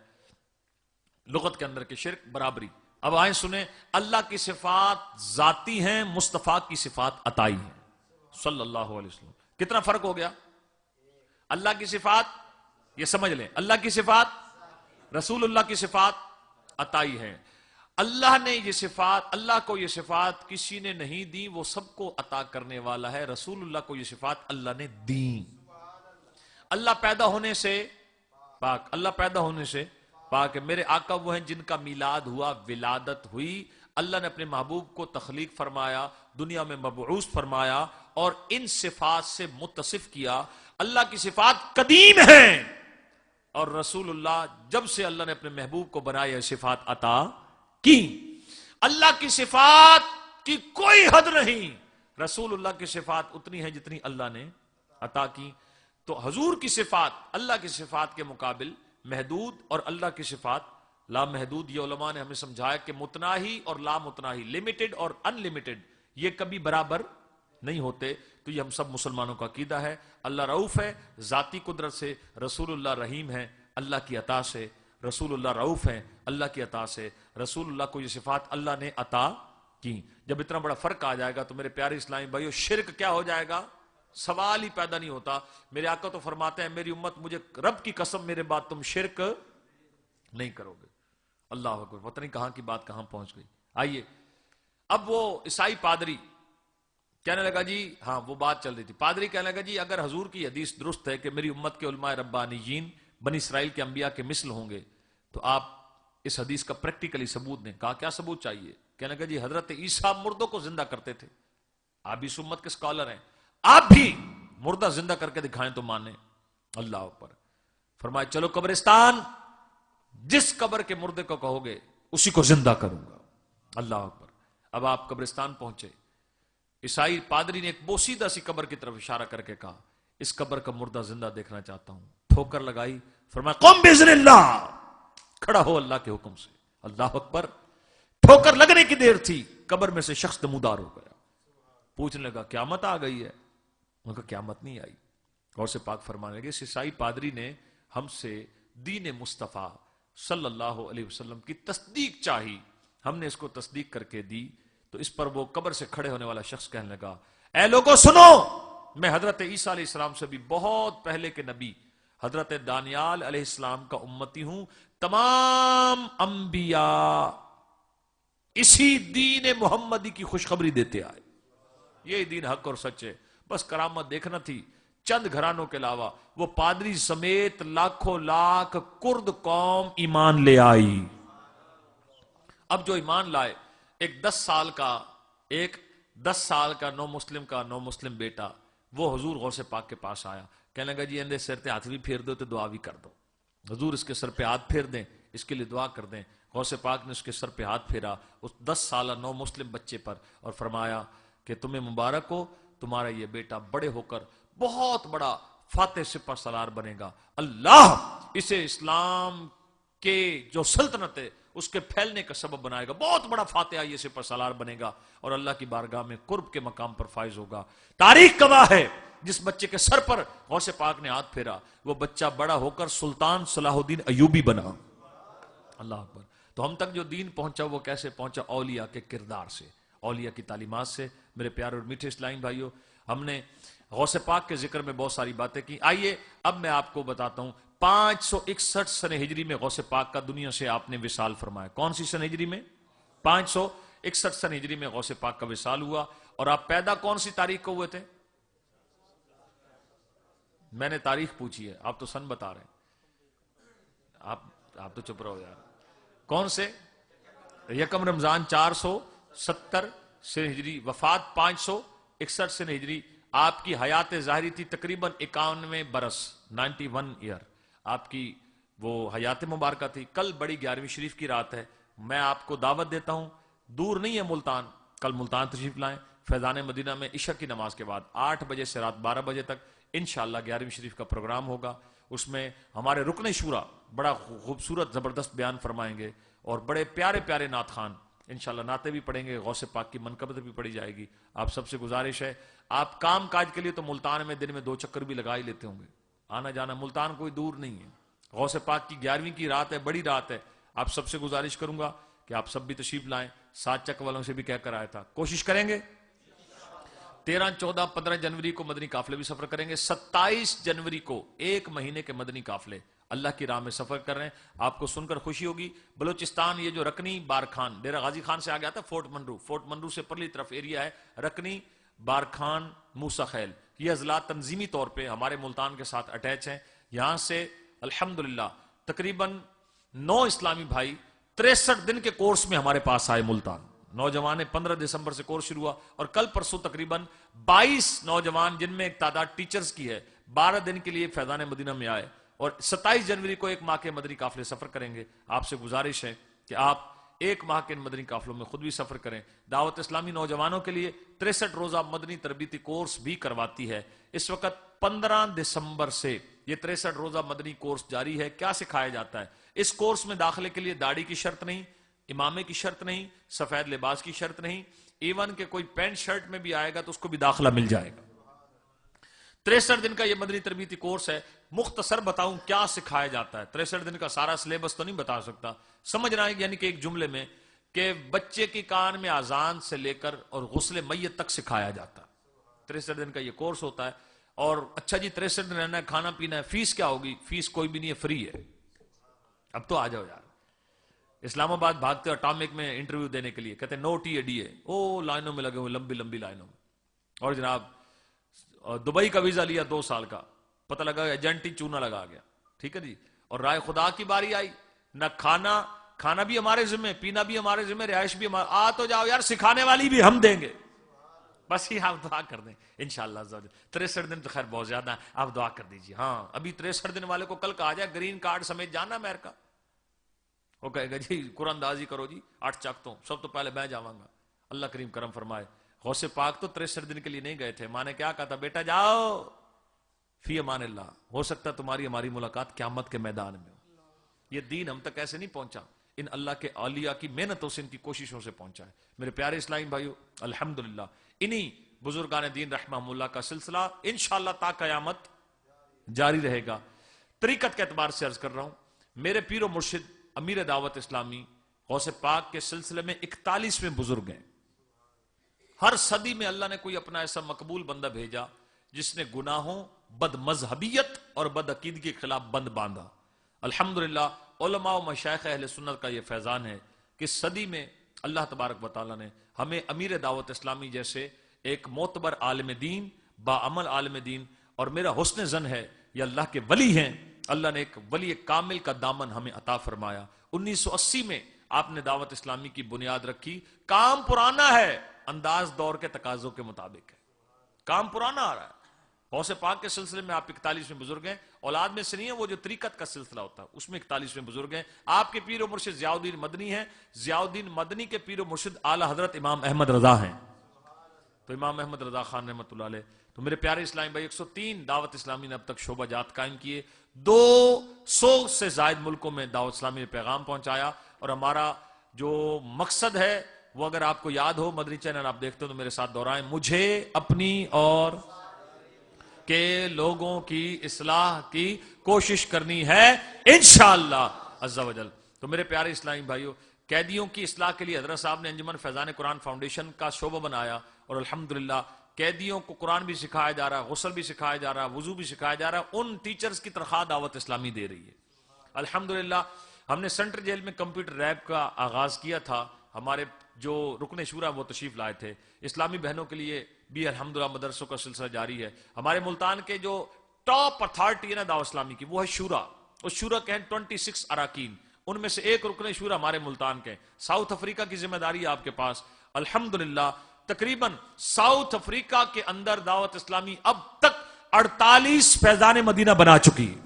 A: لغت کے اندر کے شرک برابری. اب آئیں سنیں, اللہ کی صفات ذاتی ہیں, مصطفیٰ کی صفات عطائی ہیں صلی اللہ علیہ وسلم. کتنا فرق ہو گیا؟ اللہ کی صفات, یہ سمجھ لیں, اللہ کی صفات, رسول اللہ کی صفات عطائی ہیں. اللہ نے یہ صفات, اللہ کو یہ صفات کسی نے نہیں دی, وہ سب کو عطا کرنے والا ہے. رسول اللہ کو یہ صفات اللہ نے دی. اللہ پیدا ہونے سے پاک, اللہ پیدا ہونے سے پاک ہے. میرے آقا وہ ہیں جن کا میلاد ہوا, ولادت ہوئی. اللہ نے اپنے محبوب کو تخلیق فرمایا, دنیا میں مبعوث فرمایا اور ان صفات سے متصف کیا. اللہ کی صفات قدیم ہیں اور رسول اللہ جب سے اللہ نے اپنے محبوب کو بنایا صفات عطا کی. اللہ کی صفات کی کوئی حد نہیں, رسول اللہ کی صفات اتنی ہیں جتنی اللہ نے عطا کی. تو حضور کی صفات اللہ کی صفات کے مقابل محدود اور اللہ کی صفات لامحدود. یہ علماء نے ہمیں سمجھایا کہ متناہی اور لامتناہی, لمیٹڈ اور ان لمیٹڈ, یہ کبھی برابر نہیں ہوتے. تو یہ ہم سب مسلمانوں کا عقیدہ ہے. اللہ رؤوف ہے ذاتی قدرت سے, رسول اللہ رحیم ہے اللہ کی عطا سے. رسول اللہ رؤوف ہیں اللہ کی عطا سے, رسول اللہ کو یہ صفات اللہ نے عطا کی. جب اتنا بڑا فرق آ جائے گا تو میرے پیارے اسلامی بھائیو, شرک کیا ہو جائے گا, سوال ہی پیدا نہیں ہوتا. میرے آقا تو فرماتے ہیں میری امت, مجھے رب کی قسم میرے بعد تم شرک نہیں کرو گے. اللہ اکبر, پتہ نہیں کہاں کی بات کہاں پہنچ گئی. آئیے اب وہ عیسائی پادری کہنے لگا جی, ہاں وہ بات چل رہی تھی, پادری کہنے لگا جی اگر حضور کی حدیث درست ہے کہ میری امت کے علماء ربانیین بنی اسرائیل کے انبیاء کے مثل ہوں گے, تو آپ اس حدیث کا پریکٹیکلی ثبوت دیں. کہا کیا ثبوت چاہیے؟ کہنے لگا جی حضرت عیسیٰ مردوں کو زندہ کرتے تھے, آپ بھی اس امت کے اسکالر ہیں, آپ بھی مردہ زندہ کر کے دکھائیں تو مانیں. اللہ اکبر. فرمائے چلو قبرستان, جس قبر کے مردے کو کہو گے اسی کو زندہ کروں گا. اللہ اکبر. اب آپ قبرستان پہنچے, عیسائی پادری نے ایک بوسیدہ سی قبر کی طرف اشارہ کر کے کہا اس قبر کا مردہ زندہ دیکھنا چاہتا ہوں. ٹھوکر لگائی, فرمایا قم باذن اللہ, کھڑا ہو اللہ کے حکم سے. اللہ اکبر. ٹھوکر لگنے کی دیر تھی, قبر میں سے شخص نمودار ہو گیا. پوچھنے لگا قیامت آ گئی ہے؟ ان کا قیامت نہیں آئی. اور سے پاک فرمانے لگے, اس عیسائی پادری نے ہم سے دین مصطفیٰ صلی اللہ علیہ وسلم کی تصدیق چاہی, ہم نے اس کو تصدیق کر کے دی. تو اس پر وہ قبر سے کھڑے ہونے والا شخص کہنے لگا اے لوگوں سنو, میں حضرت عیسیٰ علیہ السلام سے بھی بہت پہلے کے نبی حضرت دانیال علیہ السلام کا امتی ہوں. تمام انبیاء اسی دین محمدی کی خوشخبری دیتے آئے. یہی دین حق اور سچ ہے. بس کرامت دیکھنا تھی, چند گھرانوں کے علاوہ وہ پادری سمیت لاکھوں لاکھ کرد قوم ایمان لے آئی. اب جو ایمان لائے, ایک 10 سال کا نو مسلم بیٹا, وہ حضور غوث پاک کے پاس آیا. کہنے لگا جی اندے سر تے ہاتھ بھی پھیر دو تو دعا بھی کر دو. حضور اس کے سر پہ ہاتھ پھیر دیں, اس کے لیے دعا کر دیں. غوث پاک نے اس کے سر پہ ہاتھ پھیرا اس 10 سالہ نو مسلم بچے پر, اور فرمایا کہ تمہیں مبارک ہو, تمہارا یہ بیٹا بڑے ہو کر بہت بڑا فاتح سپہ سالار بنے گا. اللہ اسے اسلام کے جو سلطنت ہے اس کے پھیلنے کا سبب بنائے گا, بہت بڑا فاتح یہ سپہ سالار بنے گا اور اللہ کی بارگاہ میں قرب کے مقام پر فائز ہوگا. تاریخ گواہ ہے, جس بچے کے سر پر غوث پاک نے ہاتھ پھیرا وہ بچہ بڑا ہو کر سلطان صلاح الدین ایوبی بنا. اللہ اکبر. تو ہم تک جو دین پہنچا وہ کیسے پہنچا؟ اولیاء کے کردار سے, اولیاء کی تعلیمات سے. میرے پیارے اور میٹھے اسلام بھائیوں, ہم نے غوث پاک کے ذکر میں بہت ساری باتیں کی. آئیے اب میں آپ کو بتاتا ہوں 561 سن ہجری میں غوث پاک کا دنیا سے آپ نے وصال فرمایا. کون سی سن ہجری میں؟ 561 سن ہجری میں غوث پاک کا وصال ہوا. اور آپ پیدا کون سی تاریخ کو ہوئے تھے؟ میں نے تاریخ پوچھی ہے, آپ تو سن بتا رہے ہیں. آپ تو چپ رہو یار. کون سے؟ 1 رمضان 470 سن ہجری, وفات 561 سن ہجری. آپ کی حیات ظاہری تھی تقریباً 91 برس, 91 ایئر آپ کی وہ حیات مبارکہ تھی. کل بڑی 11ویں شریف کی رات ہے. میں آپ کو دعوت دیتا ہوں, دور نہیں ہے ملتان, کل ملتان تشریف لائیں. فیضان مدینہ میں عشاء کی نماز کے بعد 8 بجے سے رات 12 بجے تک انشاءاللہ 11ویں شریف کا پروگرام ہوگا. اس میں ہمارے رکن شورا بڑا خوبصورت زبردست بیان فرمائیں گے, اور بڑے پیارے پیارے نعت خوان انشاءاللہ نعتیں بھی پڑھیں گے, غوث پاک کی منقبت بھی پڑھی جائے گی. آپ سب سے گزارش ہے, آپ کام کاج کے لیے تو ملتان میں دن میں 2 چکر بھی لگا ہی لیتے ہوں گے, آنا جانا ملتان کوئی دور نہیں ہے. غوث پاک کی 11ویں کی رات ہے, بڑی رات ہے. آپ سب سے گزارش کروں گا کہ آپ سب بھی تشریف لائیں. 7 چک والوں سے بھی کہہ کر آیا تھا, کوشش کریں گے. 13, 14, 15 جنوری کو مدنی قافلے بھی سفر کریں گے. 27 جنوری کو 1 مہینے کے مدنی قافلے اللہ کی راہ میں سفر کر رہے ہیں. آپ کو سن کر خوشی ہوگی. بلوچستان یہ جو رکنی بارکھان, ڈیرہ غازی خان سے آگے آتا ہے فورٹ منرو سے پرلی طرف ایریا ہے, رکنی بارکھان موسیٰ خیل, یہ اضلاع تنظیمی طور پہ ہمارے ملتان کے ساتھ اٹیچ ہیں. یہاں سے الحمدللہ تقریباً 9 اسلامی بھائی 63 دن کے کورس میں ہمارے پاس آئے ملتان. نوجوان 15 دسمبر سے کورس شروع ہوا, اور کل پرسوں تقریباً 22 نوجوان جن میں ایک تعداد ٹیچرز کی ہے 12 دن کے لیے فیضان مدینہ میں آئے, اور 27 جنوری کو 1 ماہ کے مدنی قافلے سفر کریں گے. آپ سے گزارش ہے کہ آپ 1 ماہ کے مدنی قافلوں میں خود بھی سفر کریں. دعوت اسلامی نوجوانوں کے لیے 63 روزہ مدنی تربیتی کورس بھی کرواتی ہے. اس وقت 15 دسمبر سے یہ 63 روزہ مدنی کورس جاری ہے. کیا سکھایا جاتا ہے اس کورس میں؟ داخلے کے لیے داڑھی کی شرط نہیں, امامے کی شرط نہیں, سفید لباس کی شرط نہیں, ایون کہ کوئی پینٹ شرٹ میں بھی آئے گا تو اس کو بھی داخلہ مل جائے گا. 63 دن کا یہ مدنی تربیتی کورس ہے. مختصر بتاؤں کیا سکھایا جاتا ہے. 63 دن کا سارا سلیبس تو نہیں بتا سکتا, سمجھنا ہے یعنی کہ ایک جملے میں کہ بچے کی کان میں اذان سے لے کر اور غسل میت تک سکھایا جاتا ہے. 63 دن کا یہ کورس ہوتا ہے. اور اچھا جی 63 دن رہنا ہے, کھانا پینا ہے, فیس کیا ہوگی؟ فیس کوئی بھی نہیں ہے, فری ہے. اب تو آ جاؤ یار, اسلام آباد بھاگتے اٹامک میں انٹرویو دینے کے لیے, کہتے ہیں نو ٹی اے ڈی اے, او لائنوں میں لگے ہوئے, لمبی لمبی لائنوں میں. اور جناب دبئی کا ویزا لیا 2 سال کا, پتہ لگا ایجنٹ ہی چونا لگا گیا. ٹھیک ہے جی. اور رائے خدا کی باری آئی, نہ کھانا بھی ہمارے ذمہ, پینا بھی ہمارے ذمہ, رہائش بھی ہمارے. آ تو جاؤ یار, سکھانے والی بھی ہم دیں گے. بس ہی آپ دعا کر دیں انشاءاللہ. 63 دن تو خیر بہت زیادہ ہے, آپ دعا کر دیجیے. ہاں ابھی 63 دن والے کو کل کہا جائے گرین کارڈ سمیت جانا امریکہ, وہ کہے گا جی قرآن اندازی کرو جی, 8 چاکتوں سب تو پہلے میں جاواں گا. اللہ کریم کرم فرمائے. غوث پاک تو 63 دن کے لیے نہیں گئے تھے. ماں نے کیا کہا تھا, بیٹا جاؤ فی امان اللہ, ہو سکتا ہے تمہاری ہماری ملاقات قیامت کے میدان میں ہو. یہ دین ہم تک ایسے نہیں پہنچا, ان اللہ کے اولیاء کی محنتوں سے, ان کی کوششوں سے پہنچا ہے. میرے پیارے اسلامی بھائیو, الحمدللہ انہی بزرگان دین رحمہم اللہ کا سلسلہ انشاءاللہ تا قیامت جاری رہے گا. طریقت کے اعتبار سے عرض کر رہا ہوں, میرے پیر و مرشد امیر دعوت اسلامی غوث پاک کے سلسلے میں 41ویں بزرگ ہیں. ہر صدی میں اللہ نے کوئی اپنا ایسا مقبول بندہ بھیجا جس نے گناہوں, بد مذہبیت اور بد عقیدگی کے خلاف بند باندھا. الحمدللہ علماء و مشائخ اہل سنت کا یہ فیضان ہے کہ صدی میں اللہ تبارک و تعالیٰ نے ہمیں امیر دعوت اسلامی جیسے ایک معتبر عالم دین, باعمل عالم دین, اور میرا حسن ظن ہے یہ اللہ کے ولی ہیں, اللہ نے ایک ولی کامل کا دامن ہمیں عطا فرمایا. 1980 میں آپ نے دعوت اسلامی کی بنیاد رکھی. کام پرانا ہے, انداز دور کے تقاضوں کے مطابق ہے. کام پرانا آ رہا ہے. غوث پاک کے سلسلے میں آپ 41ویں بزرگ ہیں. اولاد میں سے نہیں ہے, وہ جو طریقت کا سلسلہ ہوتا ہے اس میں 41ویں بزرگ ہیں. آپ کے پیر و مرشد ضیاء الدین مدنی ہیں. ضیاء الدین مدنی کے پیر و مرشد اعلی حضرت امام احمد رضا ہیں. تو امام احمد رضا خان رحمۃ اللہ علیہ. تو میرے پیارے اسلامی بھائی, 103 دعوت اسلامی نے اب تک شعبہ جات قائم کیے, 200 سے زائد ملکوں میں دعوت اسلامی نے پیغام پہنچایا. اور ہمارا جو مقصد ہے وہ اگر آپ کو یاد ہو, مدنی چینل آپ دیکھتے ہو تو میرے ساتھ دہرائیں, مجھے اپنی اور کہ لوگوں کی اصلاح کی کوشش کرنی ہے انشاءاللہ عز و جل. تو میرے پیارے اسلامی بھائیو, قیدیوں کی اصلاح کے لیے حضرت صاحب نے انجمن فیضان قرآن فاؤنڈیشن کا شعبہ بنایا, اور الحمدللہ قیدیوں کو قرآن بھی سکھایا جا رہا, غسل بھی سکھایا جا رہا, وضو بھی سکھایا جا رہا. ان ٹیچرز کی تنخواہ دعوت اسلامی دے رہی ہے الحمدللہ. ہم نے سینٹرل جیل میں کمپیوٹر ریب کا آغاز کیا تھا. ہمارے جو رکن شورا وہ تشریف لائے تھے. اسلامی بہنوں کے لیے بھی الحمدللہ مدرسوں کا سلسلہ جاری ہے. ہمارے ملتان کے جو ٹاپ اتھارٹی ہے نا دعوت اسلامی کی, وہ ہے شورا. اس شورا کے ہیں 26 اراکین, ان میں سے ایک رکن شورا ہمارے ملتان کے. ساؤتھ افریقہ کی ذمہ داری ہے آپ کے پاس. الحمدللہ تقریباً ساؤتھ افریقہ کے اندر دعوت اسلامی اب تک 48 فیضان مدینہ بنا چکی ہے.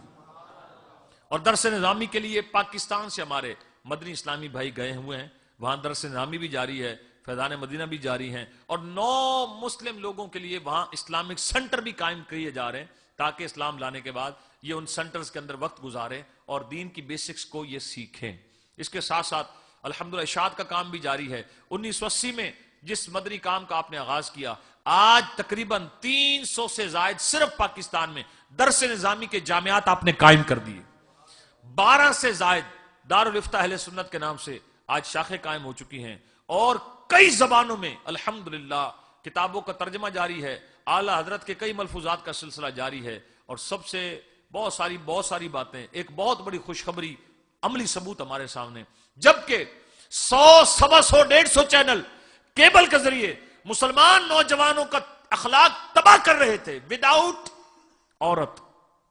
A: اور درس نظامی کے لیے پاکستان سے ہمارے مدنی اسلامی بھائی گئے ہوئے ہیں, وہاں درس نظامی بھی جاری ہے, فیضان مدینہ بھی جاری ہیں. اور 9 مسلم لوگوں کے لیے وہاں اسلامک سینٹر بھی قائم کیے جا رہے ہیں, تاکہ اسلام لانے کے بعد یہ ان سینٹرز کے اندر وقت گزاریں اور دین کی بیسکس کو یہ سیکھیں. اس کے ساتھ ساتھ الحمدللہ اشاعت کا کام بھی جاری ہے. 1980 میں جس مدنی کام کا آپ نے آغاز کیا، آج تقریباً 300 سے زائد صرف پاکستان میں درس نظامی کے جامعات آپ نے قائم کر دیے. 12 سے زائد دارالفتہ اہل سنت کے نام سے آج شاخیں قائم ہو چکی ہیں، اور کئی زبانوں میں الحمدللہ کتابوں کا ترجمہ جاری ہے، اعلی حضرت کے کئی ملفوظات کا سلسلہ جاری ہے. اور سب سے بہت ساری باتیں، ایک بہت بڑی خوشخبری، عملی ثبوت ہمارے سامنے، جبکہ 100 سوا 100 150 چینل کیبل کے ذریعے مسلمان نوجوانوں کا اخلاق تباہ کر رہے تھے، وداؤٹ عورت،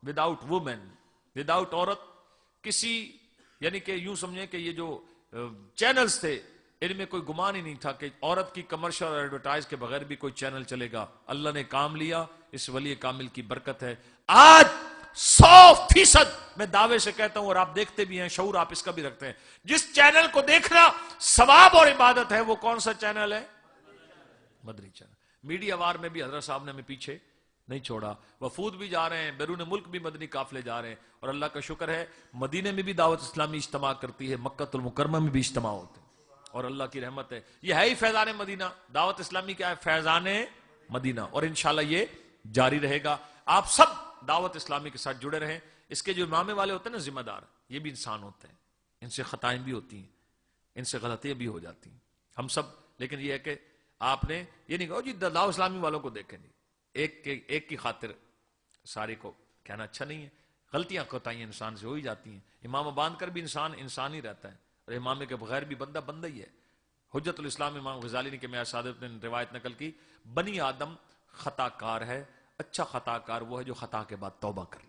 A: وداؤٹ وومن، وداؤٹ عورت. کسی یعنی کہ یوں سمجھیں کہ یہ جو چینلز تھے ان میں کوئی گمان ہی نہیں تھا کہ عورت کی کمرشل اور ایڈورٹائز کے بغیر بھی کوئی چینل چلے گا. اللہ نے کام لیا، اس ولی کامل کی برکت ہے. آج 100% میں دعوے سے کہتا ہوں، اور آپ دیکھتے بھی ہیں، شعور آپ اس کا بھی رکھتے ہیں، جس چینل کو دیکھنا ثواب اور عبادت ہے، وہ کون سا چینل ہے؟ مدنی چینل. میڈیا وار میں بھی حضرت صاحب نے ہمیں پیچھے نہیں چھوڑا. وفود بھی جا رہے ہیں، بیرون ملک بھی مدنی قافلے جا رہے ہیں، اور اللہ کا شکر ہے مدینے میں بھی دعوت اسلامی اجتماع کرتی ہے، مکہ المکرمہ میں بھی اجتماع ہوتے ہیں، اور اللہ کی رحمت ہے. یہ ہے ہی فیضان مدینہ. دعوت اسلامی کیا ہے؟ فیضان مدینہ. اور انشاءاللہ یہ جاری رہے گا. آپ سب دعوت اسلامی کے ساتھ جڑے رہیں. اس کے جو امامے والے ہوتے ہیں نا، ذمہ دار، یہ بھی انسان ہوتے ہیں، ان سے خطائیں بھی ہوتی ہیں، ان سے غلطیاں بھی ہو جاتی ہیں، ہم سب. لیکن یہ ہے کہ آپ نے یہ نہیں کہو جی دعوت اسلامی والوں کو دیکھیں جی، ایک کی خاطر سارے کو کہنا اچھا نہیں ہے. غلطیاں کوتاہیاں انسان سے ہو ہی جاتی ہیں. امام باندھ کر بھی انسان ہی رہتا ہے، اور امام کے بغیر بھی بندہ ہی ہے. حجت الاسلام امام غزالی نے کہ میں سعادت نے روایت نقل کی، بنی آدم خطا کار ہے، اچھا خطا کار وہ ہے جو خطا کے بعد توبہ کر لے.